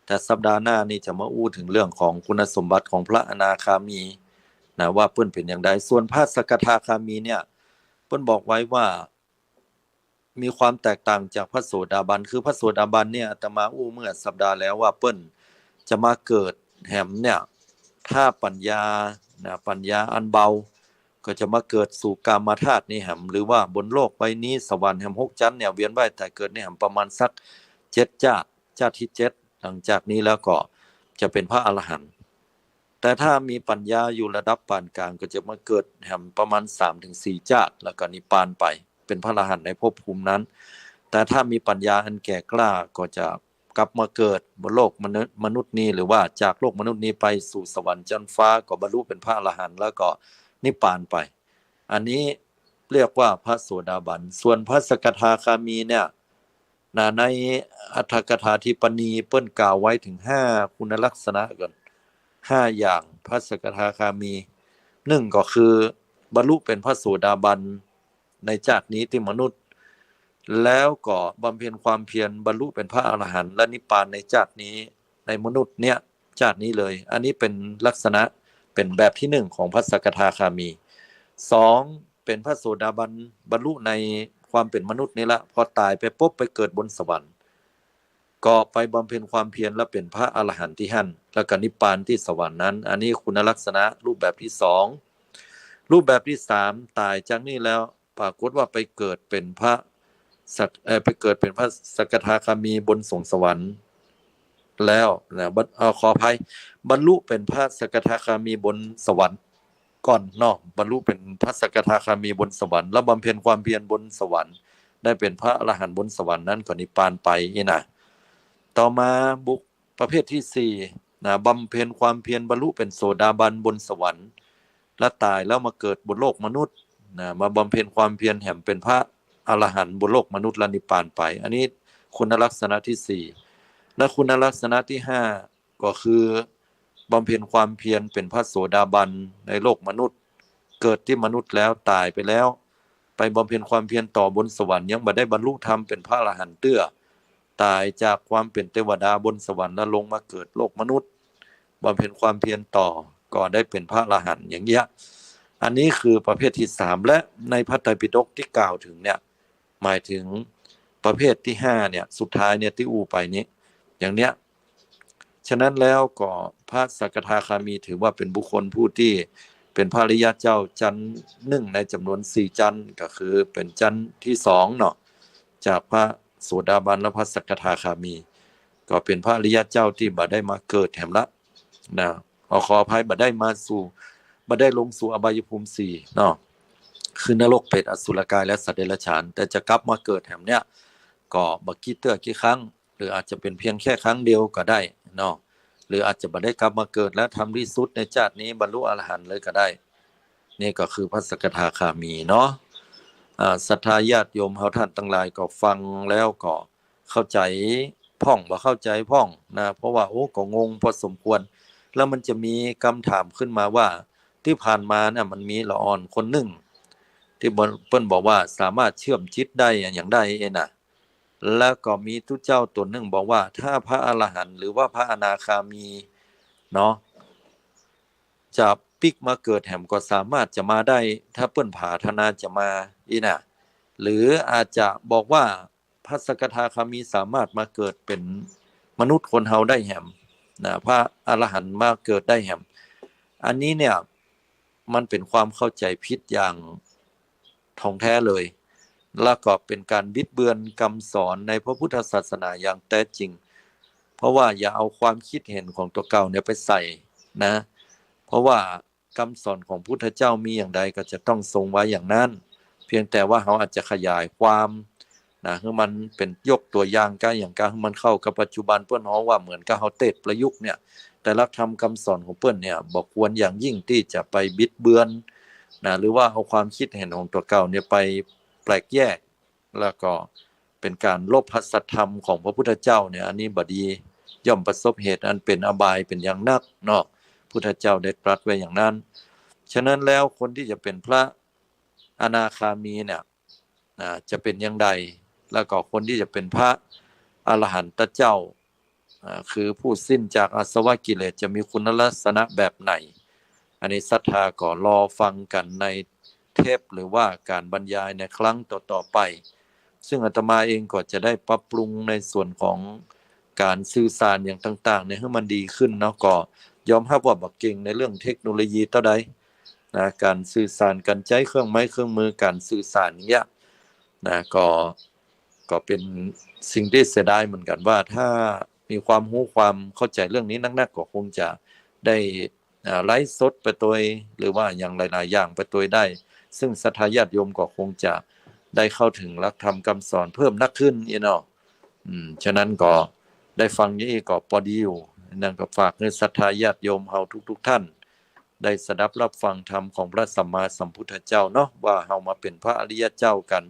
แต่สัปดาห์หน้านี่จะมาอู้ถึงเรื่องของคุณสมบัติของพระอนาคามีนะว่าเพิ่นเป็นอย่างไรส่วนพระสกทาคามีเนี่ยเพิ่นบอกไว้ว่ามีความแตกต่างจากพระโสดาบันคือพระโสดาบันเนี่ยอาตมาอู้เมื่อสัปดาห์แล้วว่าเพิ่นจะมาเกิดแหมเนี่ยถ้าปัญญาปัญญาอันเบาก็จะมาเกิดสู่กามธาตุนี่แหมหรือว่าบนโลกใบนี้สวรรค์แหม6ชั้นเนี่ยเวียนว่ายแต่เกิดนี่แหมประมาณสัก7ชาติที่7หลังจากนี้แล้วก็จะเป็นพระอรหันต์แต่ถ้ามีปัญญาอยู่ระดับปานกลางก็จะมาเกิดแหมประมาณ 3-4 ชาติแล้วก็นิพพานไปเป็นพระอรหันต์ในภพภูมินั้นแต่ถ้ามีปัญญาอันแก่กล้าก็จะกลับมาเกิดบนโลกมนุษย์นี้หรือว่าจากโลกมนุษย์นี้ไปสู่สวรรค์ชั้นฟ้าก็บรรลุเป็นพระอรหันต์แล้วก็นิพพานไปอันนี้เรียกว่าพระโสดาบันส่วนพระสกทาคามีเนี่ยในอัตถกถาธิปณีเปิ้นกล่าวไว้ถึง5คุณลักษณะก่อน5อย่างพระสกทาคามี1ก็คือบรรลุเป็นพระโสดาบันในชาตินี้ที่มนุษย์แล้วก็บำเพ็ญความเพียรบรรลุเป็นพระอรหันต์และนิพพานในชาตินี้ในมนุษย์เนี่ยชาตินี้เลยอันนี้เป็นลักษณะเป็นแบบที่1ของพระสกทาคามี2เป็นพระโสดาบันบรรลุในความเป็นมนุษย์นี่ละพอตายไปปุ๊บไปเกิดบนสวรรค์ก็ไปบำเพ็ญความเพียรและเป็นพระอรหันต์ที่หั่นแล้วก็นิพพานที่สวรรค์นั้นอันนี้คุณลักษณะรูปแบบที่2รูปแบบที่3ตายจากนี้แล้วปรากฏว่าไปเกิดเป็นพระสกทาคามีบนสวงสวรรค์แล้วนะขออภัยบรรลุเป็นพระสกทาคามีบนสวรรค์ก่อนเนาะบรรลุเป็นพระสกทาคามีบนสวรรค์แล้วบำเพ็ญความเพียรบนสวรรค์ได้เป็นพระอรหันต์บนสวรรค์นั้นก็นิพพานไปนี่นะ ต่อมาบุคประเภทที่สี่นะบำเพ็ญความเพียรบรรลุเป็นโสดาบันบนสวรรค์และตายแล้วมาเกิดบนโลกมนุษย์นะมาบำเพ็ญความเพียรแห่งเป็นพระอรหันต์บนโลกมนุษย์และนิพพานไปอันนี้คุณลักษณะที่สี่และคุณลักษณะที่ห้าก็คือบำเพ็ญความเพียรเป็นพระโสดาบันในโลกมนุษย์เกิดที่มนุษย์แล้วตายไปแล้วไปบำเพ็ญความเพียรต่อบนสวรรค์ยังบ่ได้บรรลุธรรมเป็นพระอรหันต์เตื้อตายจากความเป็นเทวดาบนสวรรค์แล้วลงมาเกิดโลกมนุษย์บำเพ็ญความเพียรต่อก็ได้เป็นพระอรหันต์อย่างเงี้ยอันนี้คือประเภทที่สามและในพระไตรปิฎกที่กล่าวถึงเนี่ยหมายถึงประเภทที่ห้าเนี่ยสุดท้ายเนี่ยที่อูไปนี้อย่างเนี้ยฉะนั้นแล้วก็พระสกทาคามีถือว่าเป็นบุคคลผู้ที่เป็นพระอริยเจ้าชั้นหนึ่งในจำนวน4ชั้นก็คือเป็นชั้นที่2เนาะจากพระโสดาบันและพระสกทาคามีก็เป็นพระอริยเจ้าที่บ่ได้มาเกิดแห่งละนะขออภัยบ่ได้ลงสู่อบายภูมิ4เนาะคือนรกเปรตอสุรกายและสัตว์เดรัจฉานแต่จะกลับมาเกิดแห่งเนี้ยก็บ่กี่เตื้อกี่ครั้งหรืออาจจะเป็นเพียงแค่ครั้งเดียวก็ได้เนาะหรืออาจจะบ่ได้กลับมาเกิดและทำที่สุดในชาตินี้บรรลุอรหันต์เลยก็ได้นี่ก็คือพระสกทาคามีเนาะศรัทธาญาติโยมเฮาท่านทั้งหลายก็ฟังแล้วก็เข้าใจพ่องบ่เข้าใจพ่องนะเพราะว่าโอ้ก็งงพอสมควรแล้วมันจะมีคำถามขึ้นมาว่าที่ผ่านมาเนี่ยมันมีละอ่อนคนหนึ่งที่เปิ้นบอกว่าสามารถเชื่อมจิตได้อย่างใดน่ะแล้วก็มีทุเจ้าตนหนึ่งบอกว่าถ้าพระอรหันต์หรือว่าพระอนาคามีเนาะจะปิกมาเกิดแห่มก็สามารถจะมาได้ถ้าเปิ้นผาธนาจะมาน่ะหรืออาจจะบอกว่าพระสกทาคามีสามารถมาเกิดเป็นมนุษย์คนเฮาได้แห่มนะพระอรหันต์มาเกิดได้แห่มอันนี้เนี่ยมันเป็นความเข้าใจผิดอย่างท่องแท้เลยแล้วก็เป็นการบิดเบือนคำสอนในพระพุทธศาสนาอย่างแท้จริงเพราะว่าอย่าเอาความคิดเห็นของตัวเก่าเนี่ยไปใส่นะเพราะว่าคำสอนของพุทธเจ้ามีอย่างใดก็จะต้องทรงไว้อย่างนั้นเพียงแต่ว่าเขาอาจจะขยายความนะให้มันเป็นยกตัวอย่างก็อย่างการให้มันเข้ากับปัจจุบันเปิ้นเฮาว่าเหมือนกับเฮาเทศประยุกต์เนี่ยแต่ละธรรมคำสอนของเปิ้นเนี่ยบ่ควรอย่างยิ่งที่จะไปบิดเบือนนะหรือว่าเอาความคิดเห็นของตัวเก่าเนี่ยไปแปลกแยกแล้วก็เป็นการลบพระสัทธรรมของพระพุทธเจ้าเนี่ยอันนี้บ่ดีย่อมประสบเหตุอันเป็นอบายเป็นอย่างนักเนาะพุทธเจ้าได้ตรัสไว้อย่างนั้นฉะนั้นแล้วคนที่จะเป็นพระอนาคามีเนี่ยจะเป็นอย่างใดแล้วก็คนที่จะเป็นพระอรหันตเจ้าคือผู้สิ้นจากอาสวะกิเลสจะมีคุณลักษณะแบบไหนอันนี้ศรัทธาก็รอฟังกันในเทปหรือว่าการบรรยายในครั้งต่อๆไปซึ่งอาตมาเองก็จะได้ปรับปรุงในส่วนของการสื่อสารอย่างต่างๆเนี่ยให้มันดีขึ้นเนาะก็ยอมรับว่าบักเก่งในเรื่องเทคโนโลยีเท่าใดนะการสื่อสารการใช้เครื่องไม้เครื่องมือการสื่อสารเนี้ยนะก็เป็นสิ่งที่เสียดายเหมือนกันว่าถ้ามีความรู้ความเข้าใจเรื่องนี้นักๆก็คงจะได้ไลฟ์สดไปตัวหรือว่าอย่างหลายๆอย่างไปตัวได้ซึ่งศรัทธาญาติโยมก็คงจะได้เข้าถึงหลักธรรมคำสอนเพิ่มนักขึ้นเนาะฉะนั้นก็ได้ฟังนี้ก็พอดีอยู่นั่นก็ฝากให้ศรัทธาญาติโยมเฮาทุกๆท่านได้สดับรับฟังธรรมของพระสัมมาสัมพุทธเจ้าเนาะว่าเฮามาเป็นพระอริยเจ้ากัน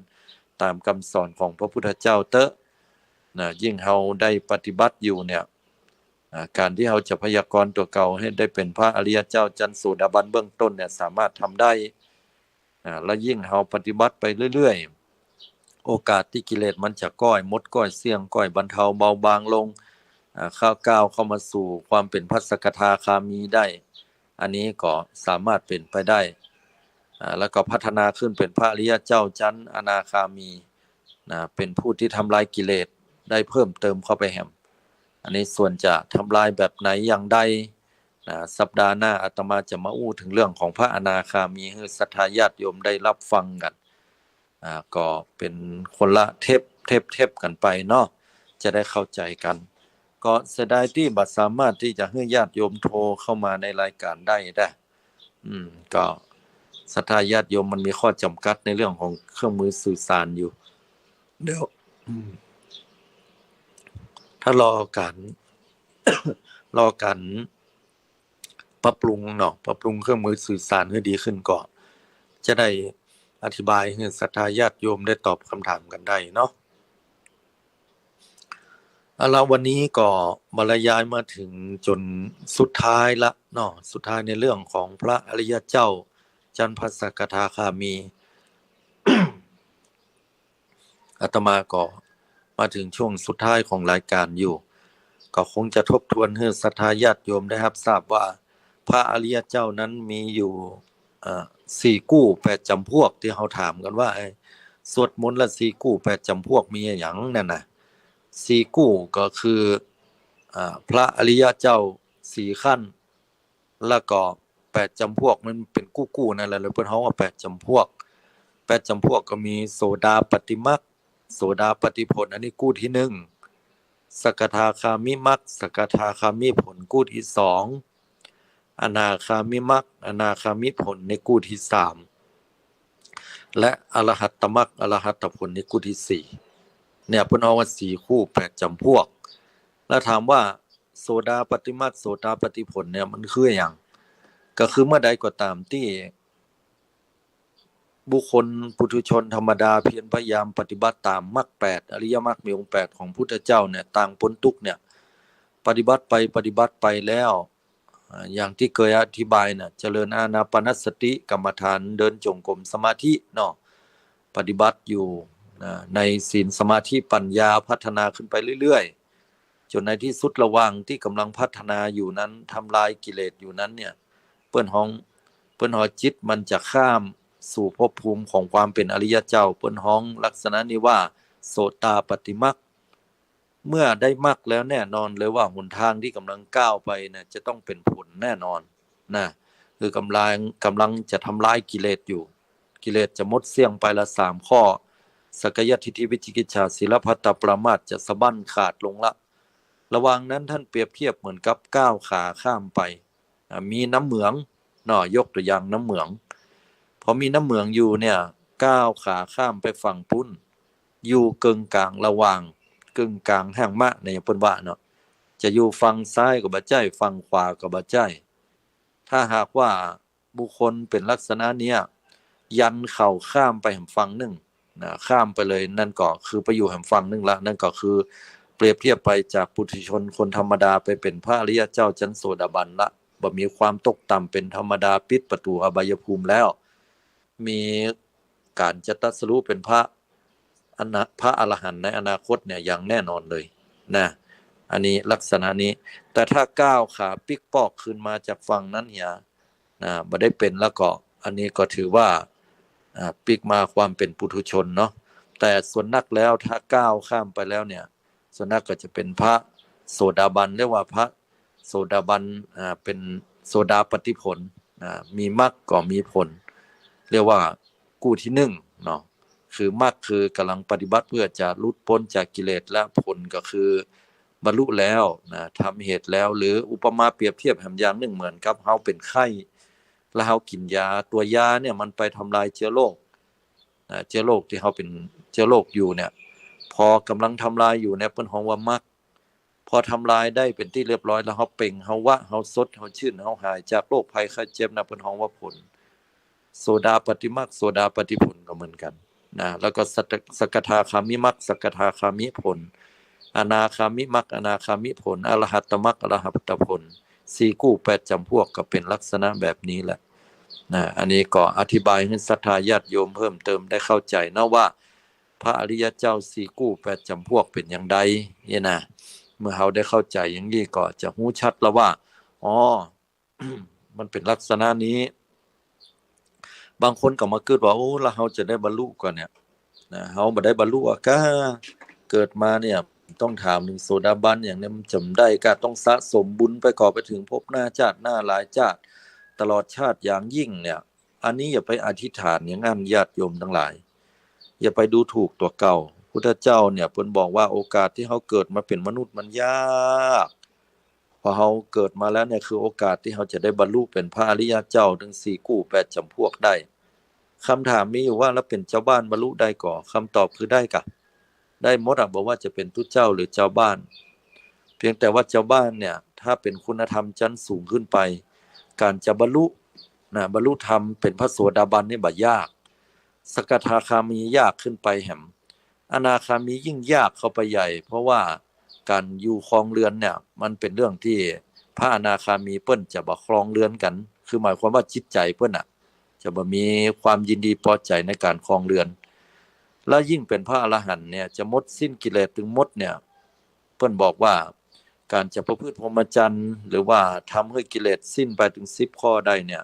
ตามคำสอนของพระพุทธเจ้าเตอะนะยิ่งเฮาได้ปฏิบัติอยู่เนี่ยการที่เฮาจะพยากรณ์ตัวเก่าให้ได้เป็นพระอริยเจ้าชั้นโสดาบันเบื้องต้นเนี่ยสามารถทำได้และยิ่งเฮาปฏิบัติไปเรื่อยๆโอกาสที่กิเลสมันจะก้อยมดก้อยเสี่ยงก้อยบรรเทาเบาบางลงก้าวเข้ามาสู่ความเป็นพระสกทาคามีได้อันนี้ก็สามารถเป็นไปได้แล้วก็พัฒนาขึ้นเป็นพระอริยเจ้าชั้นอนาคามีเป็นผู้ที่ทำลายกิเลสได้เพิ่มเติมเข้าไปแห่มอันนี้ส่วนจะทำลายแบบไหนอย่างใดสัปดาห์หน้าอาตมาจะมาอู้ถึงเรื่องของพระอนาคามีให้ศรัทธาญาติโยมได้รับฟังกันก็เป็นคนละเทปกันไปเนาะจะได้เข้าใจกันก็เสียดายที่บัดสามารถที่จะให้ญาติโยมโทรเข้ามาในรายการได้ก็ศรัทธาญาติโยมมันมีข้อจำกัดในเรื่องของเครื่องมือสื่อสารอยู่เดี๋ยวถ้า ารอการ รอการปรับปรุงเนาะปรับปรุงเครื่องมือสื่อสารให้ดีขึ้นก่อนจะได้อธิบายให้ศรัทธาญาติโยมได้ตอบคำถามกันได้เนาะแล้ววันนี้ก็บรรยายมาถึงจนสุดท้ายละเนาะสุดท้ายในเรื่องของพระอริยเจ้าจันทสกทาคามี อาตมาก็มาถึงช่วงสุดท้ายของรายการอยู่ก็คงจะทบทวนให้ศรัทธาญาติโยมได้รับทราบว่าพระอริยเจ้านั้นมีอยู่4กู้8จำพวกที่เขาถามกันว่าสวดมนต์ละ4กู้8จำพวกมีอย่างนั่นน่ะ4กู้ก็คือพระอริยเจ้า4ขั้นแล้วก็8จำพวกมันเป็นกู้นั่นแหละเลยเพิ่นเฮาว่า8จำพวก8จำพวกก็มีโสดาปฏิมรรคโสดาปฏิผลอันนี้กู้ที่1สกทาคามิมรรคสกทาคามิผลกู้ที่2อนาคามิมรรคอนาคามิผลในกู้ที่3และอรหัตตมรรคอรหัตตผลในกู้ที่4เนี่ยเพิ่นเอาว่า4คู่8จำพวกแล้วถามว่าโสดาปฏิมรรคโสดาปฏิผลเนี่ยมันคือหยังก็คือเมื่อใดก็ตามที่บุคคลปุถุชนธรรมดาเพียรพยายามปฏิบัติตามมรรค8อริยมรรคมีองค์8ของพุทธเจ้าเนี่ยต่างพ้นทุกข์เนี่ยปฏิบัติไปแล้วอย่างที่เคยอธิบายน่ะเจริญอานาปานสติกรรมฐานเดินจงกรมสมาธิเนาะปฏิบัติอยู่ในศีลสมาธิปัญญาพัฒนาขึ้นไปเรื่อยๆจนในที่สุดระหว่างที่กำลังพัฒนาอยู่นั้นทำลายกิเลสอยู่นั้นเนี่ยเปิ้นฮ้องจิตมันจะข้ามสู่ภพภูมิของความเป็นอริยเจ้าเปิ้นฮ้องลักษณะนี้ว่าโสตาปฏิมรรคเมื่อได้มรรคแล้วแน่นอนเลยว่าหนทางที่กำลังก้าวไปเนี่ยจะต้องเป็นผลแน่นอนนะคือกำลังจะทำลายกิเลสอยู่กิเลสจะหมดเสี้ยงไปละ3ข้อสักยทิฏฐิวิจิกิจฉาศีลพัตตปรามาสจะสะบั้นขาดลงละระหว่างนั้นท่านเปรียบเทียบเหมือนกับก้าวขาข้ามไปมีน้ำเหมืองเนาะยกตัวอย่างน้ำเหมืองพอมีน้ำเหมืองอยู่เนี่ยก้าวขาข้ามไปฝั่งปุ้นอยู่กึ่งกลางระหว่างกึ่งกลางแห่งมะในเปิ้นว่าเนาะจะอยู่ฝั่งซ้ายก็บ่ใช่ฝั่งขวาก็บ่ใช่ถ้าหากว่าบุคคลเป็นลักษณะเนี้ยยันเข่าข้ามไปแห่งฝั่งนึงนะข้ามไปเลยนั่นก็คือไปอยู่แห่งฝั่งนึงละนั่นก็คือเปรียบเทียบไปจากปุถุชนคนธรรมดาไปเป็นพระอริยเจ้าชั้นโสดาบันละบ่มีความตกต่ำเป็นธรรมดาปิดประตูอบายภูมิแล้วมีการจะตรัสรู้เป็นพระอรหันต์ในอนาคตเนี่ยอย่างแน่นอนเลยนะอันนี้ลักษณะนี้แต่ถ้าก้าวขาปิกปอกขึ้นมาจากฝั่งนั้นเนี่ยนะบ่ได้เป็นแล้วก็อันนี้ก็ถือว่าปิกมาความเป็นปุถุชนเนาะแต่ส่วนนักแล้วถ้าก้าวข้ามไปแล้วเนี่ยส่วนนักก็จะเป็นพระโสดาบันเรียกว่าพระโสดาบันเป็นโสดาปฏิผลมีมรรคก็มีผลเรียกว่ากู้ที่1เนาะคือมรรคคือกำลังปฏิบัติเพื่อจะหลุดพ้นจากกิเลสและผลก็คือบรรลุแล้วนะทำเหตุแล้วหรืออุปมาเปรียบเทียบแห่งอย่างหนึ่งเหมือนกับเฮาเป็นไข้แล้วเฮากินยาตัวยาเนี่ยมันไปทำลายเชื้อโรคเชื้อโรคที่เฮาเป็นเชื้อโรคอยู่เนี่ยพอกำลังทำลายอยู่เนี่ยเปิ้นฮ้องว่ามรรคพอทำลายได้เป็นที่เรียบร้อยแล้วเฮาเป่งเฮาวะเฮาสดเฮาชื่นเฮาหายจากโรคภัยไข้เจ็บนะเปิ้นฮ้องว่าผลโสดาปฏิมรรคโสดาปฏิผลก็เหมือนกันนะแล้วก็สกทาคามิมรรคสกทาคามิผลอนาคามิมรรคอนาคามิผลอรหัตตมรรคอรหัตตผล4กู้8จำพวกก็เป็นลักษณะแบบนี้แหละนะอันนี้ก็อธิบายให้ศรัทธาญาติโยมเพิ่มเติมได้เข้าใจนะว่าพระอริยเจ้า4กู้8จำพวกเป็นอย่างใดเนี่ยนะเมื่อเฮาได้เข้าใจอย่างนี้ก็จะรู้ชัดแล้วว่าอ๋อ มันเป็นลักษณะนี้บางคนก็มาคิดว่าโอ้แล้วเฮาจะได้บรรลุกว่าเนี่ยนะเฮาบ่ได้บรรลุอ่ะก็เกิดมาเนี่ยต้องถามถึงโสดาบันอย่างนี้มันจำได้ก็ต้องสะสมบุญไปก่อไปถึงภพหน้าชาติหน้าหลายชาติตลอดชาติอย่างยิ่งเนี่ยอันนี้อย่าไปอธิษฐานอย่างนั้นญาติโยมทั้งหลายอย่าไปดูถูกตัวเก่าพุทธเจ้าเนี่ยเพิ่นบอกว่าโอกาสที่เฮาเกิดมาเป็นมนุษย์มันยากพอเฮาเกิดมาแล้วเนี่ยคือโอกาสที่เฮาจะได้บรรลุเป็นพระอริยเจ้าถึง4กู้8จำพวกได้คำถามมีอยู่ว่าแล้วเป็นเจ้าบ้านบรรลุได้ก่อคำตอบคือได้กะได้หมดอ่ะบอกว่าจะเป็นทุเจ้าหรือเจ้าบ้าน เพียงแต่ว่าเจ้าบ้านเนี่ยถ้าเป็นคุณธรรมชั้นสูงขึ้นไปการจะบรรลุบรรลุธรรมเป็นพระโสดาบันนี่บ่ยากสกทาคามียากขึ้นไปแหมอนาคามียิ่งยากเข้าไปใหญ่เพราะว่าการอยู่ครองเรือนเนี่ยมันเป็นเรื่องที่พระอนาคามีเปิ้นจะบ่ครองเรือนกันคือหมายความว่าจิตใจเปิ้นจะบ่มีความยินดีพอใจในการครองเรือนและยิ่งเป็นพระอรหันต์เนี่ยจะหมดสิ้นกิเลสถึงหมดเนี่ยเปิ้นบอกว่าการจะประพฤติพรหมจรรย์หรือว่าทำให้กิเลสสิ้นไปถึง10ข้อได้เนี่ย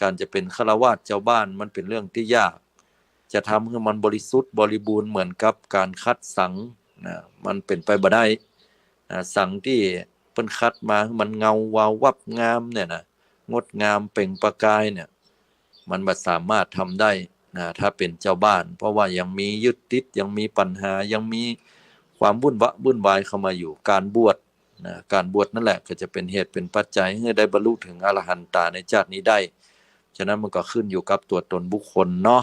การจะเป็นฆราวาสเจ้าบ้านมันเป็นเรื่องที่ยากจะทำให้มันบริสุทธิ์บริบูรณ์เหมือนกับการคัดสังมันเป็นไปบ่ได้สังที่เปิ้นคัดมาให้มันเงาวาววับงามเนี่ยนะงดงามเปล่งประกายเนี่ยมันบ่สามารถทำได้ถ้าเป็นเจ้าบ้านเพราะว่ายังมียึดติดยังมีปัญหายังมีความวุ่นวายเข้ามาอยู่การบวชการบวชนั่นแหละก็จะเป็นเหตุเป็นปัจจัยให้ได้บรรลุถึงอรหันตาในชาตินี้ได้ฉะนั้นมันก็ขึ้นอยู่กับตัวตนบุคคลเนาะ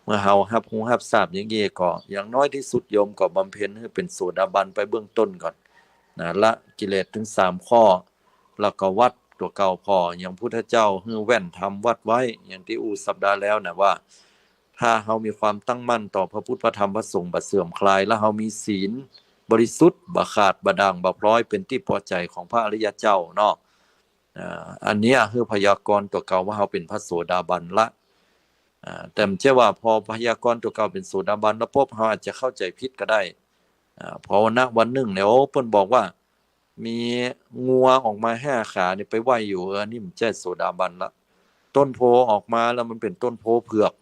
เมื่อเฮารับรู้รับทราบอย่างนี้ก็อย่างน้อยที่สุดโยมก็บำเพ็ญให้เป็นโสดาบันไปเบื้องต้นก่อนละกิเลสถึง3ข้อแล้วก็วัดตัวเก่าพออย่างพุทธเจ้าให้แว่นทำวัดไว้อย่างที่สัปดาห์แล้วนะว่าถ้าเฮามีความตั้งมั่นต่อพระพุทธพระธรรมพระสงฆ์บ่เสื่อมคลายแล้วเฮามีศีลบริสุทธิ์บ่ขาดบ่ด่างบ่พร้อยเป็นที่พอใจของพระอริยเจ้าเนาะอันนี้คือพยากรณ์ตัวเก่าว่าเฮาเป็นพระโสดาบันละแต่ไม่ใช่ว่าพอพยากรณ์ตัวเก่าเป็นโสดาบันแล้วปุ๊บเฮาอาจจะเข้าใจผิดก็ได้เพราะณวันหนึ่งเนี่ยเพิ่นบอกว่ามีงัวออกมา5ขานี่ไปไว้อยู่นี่มันใช่โสดาบันละต้นโพออกมาแล้วมันเป็นต้นโพเผือก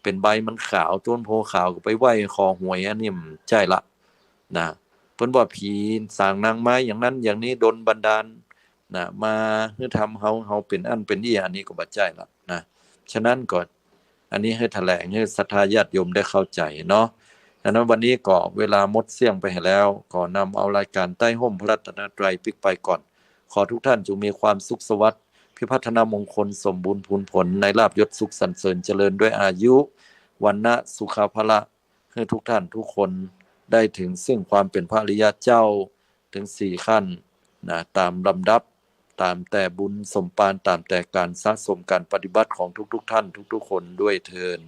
เป็นใบมันขาวต้นโพขาวก็ไปไว้คอหวยอันนี้มันใช่ละเพิ่นว่าผีสร้างนางไม้อย่างนั้นอย่างนี้ดลบันดาลมาให้ทำเฮาเป็นอันเป็นนี่อันนี้ก็บ่ใช่ละฉะนั้นก็อันนี้ให้แถลงให้ศรัทธาญาติโยมได้เข้าใจเนาะฉะนั้นวันนี้ก็เวลาหมดเสี้ยงไปแล้วก็นำเอารายการใต้ห่มพระรัตนตรัยปิกไปก่อนขอทุกท่านจงมีความสุขสวัสดิ์พิพัฒนามงคลสมบูรณ์พูนผลในลาภยศสุขสรรเสริญเจริญด้วยอายุวันนะสุขภละให้ทุกท่านทุกคนได้ถึงซึ่งความเป็นพระอริยเจ้าถึง4ขั้นตามลำดับตามแต่บุญสมปานตามแต่การสะสมการปฏิบัติของทุกท่านทุกคนด้วยเทอญ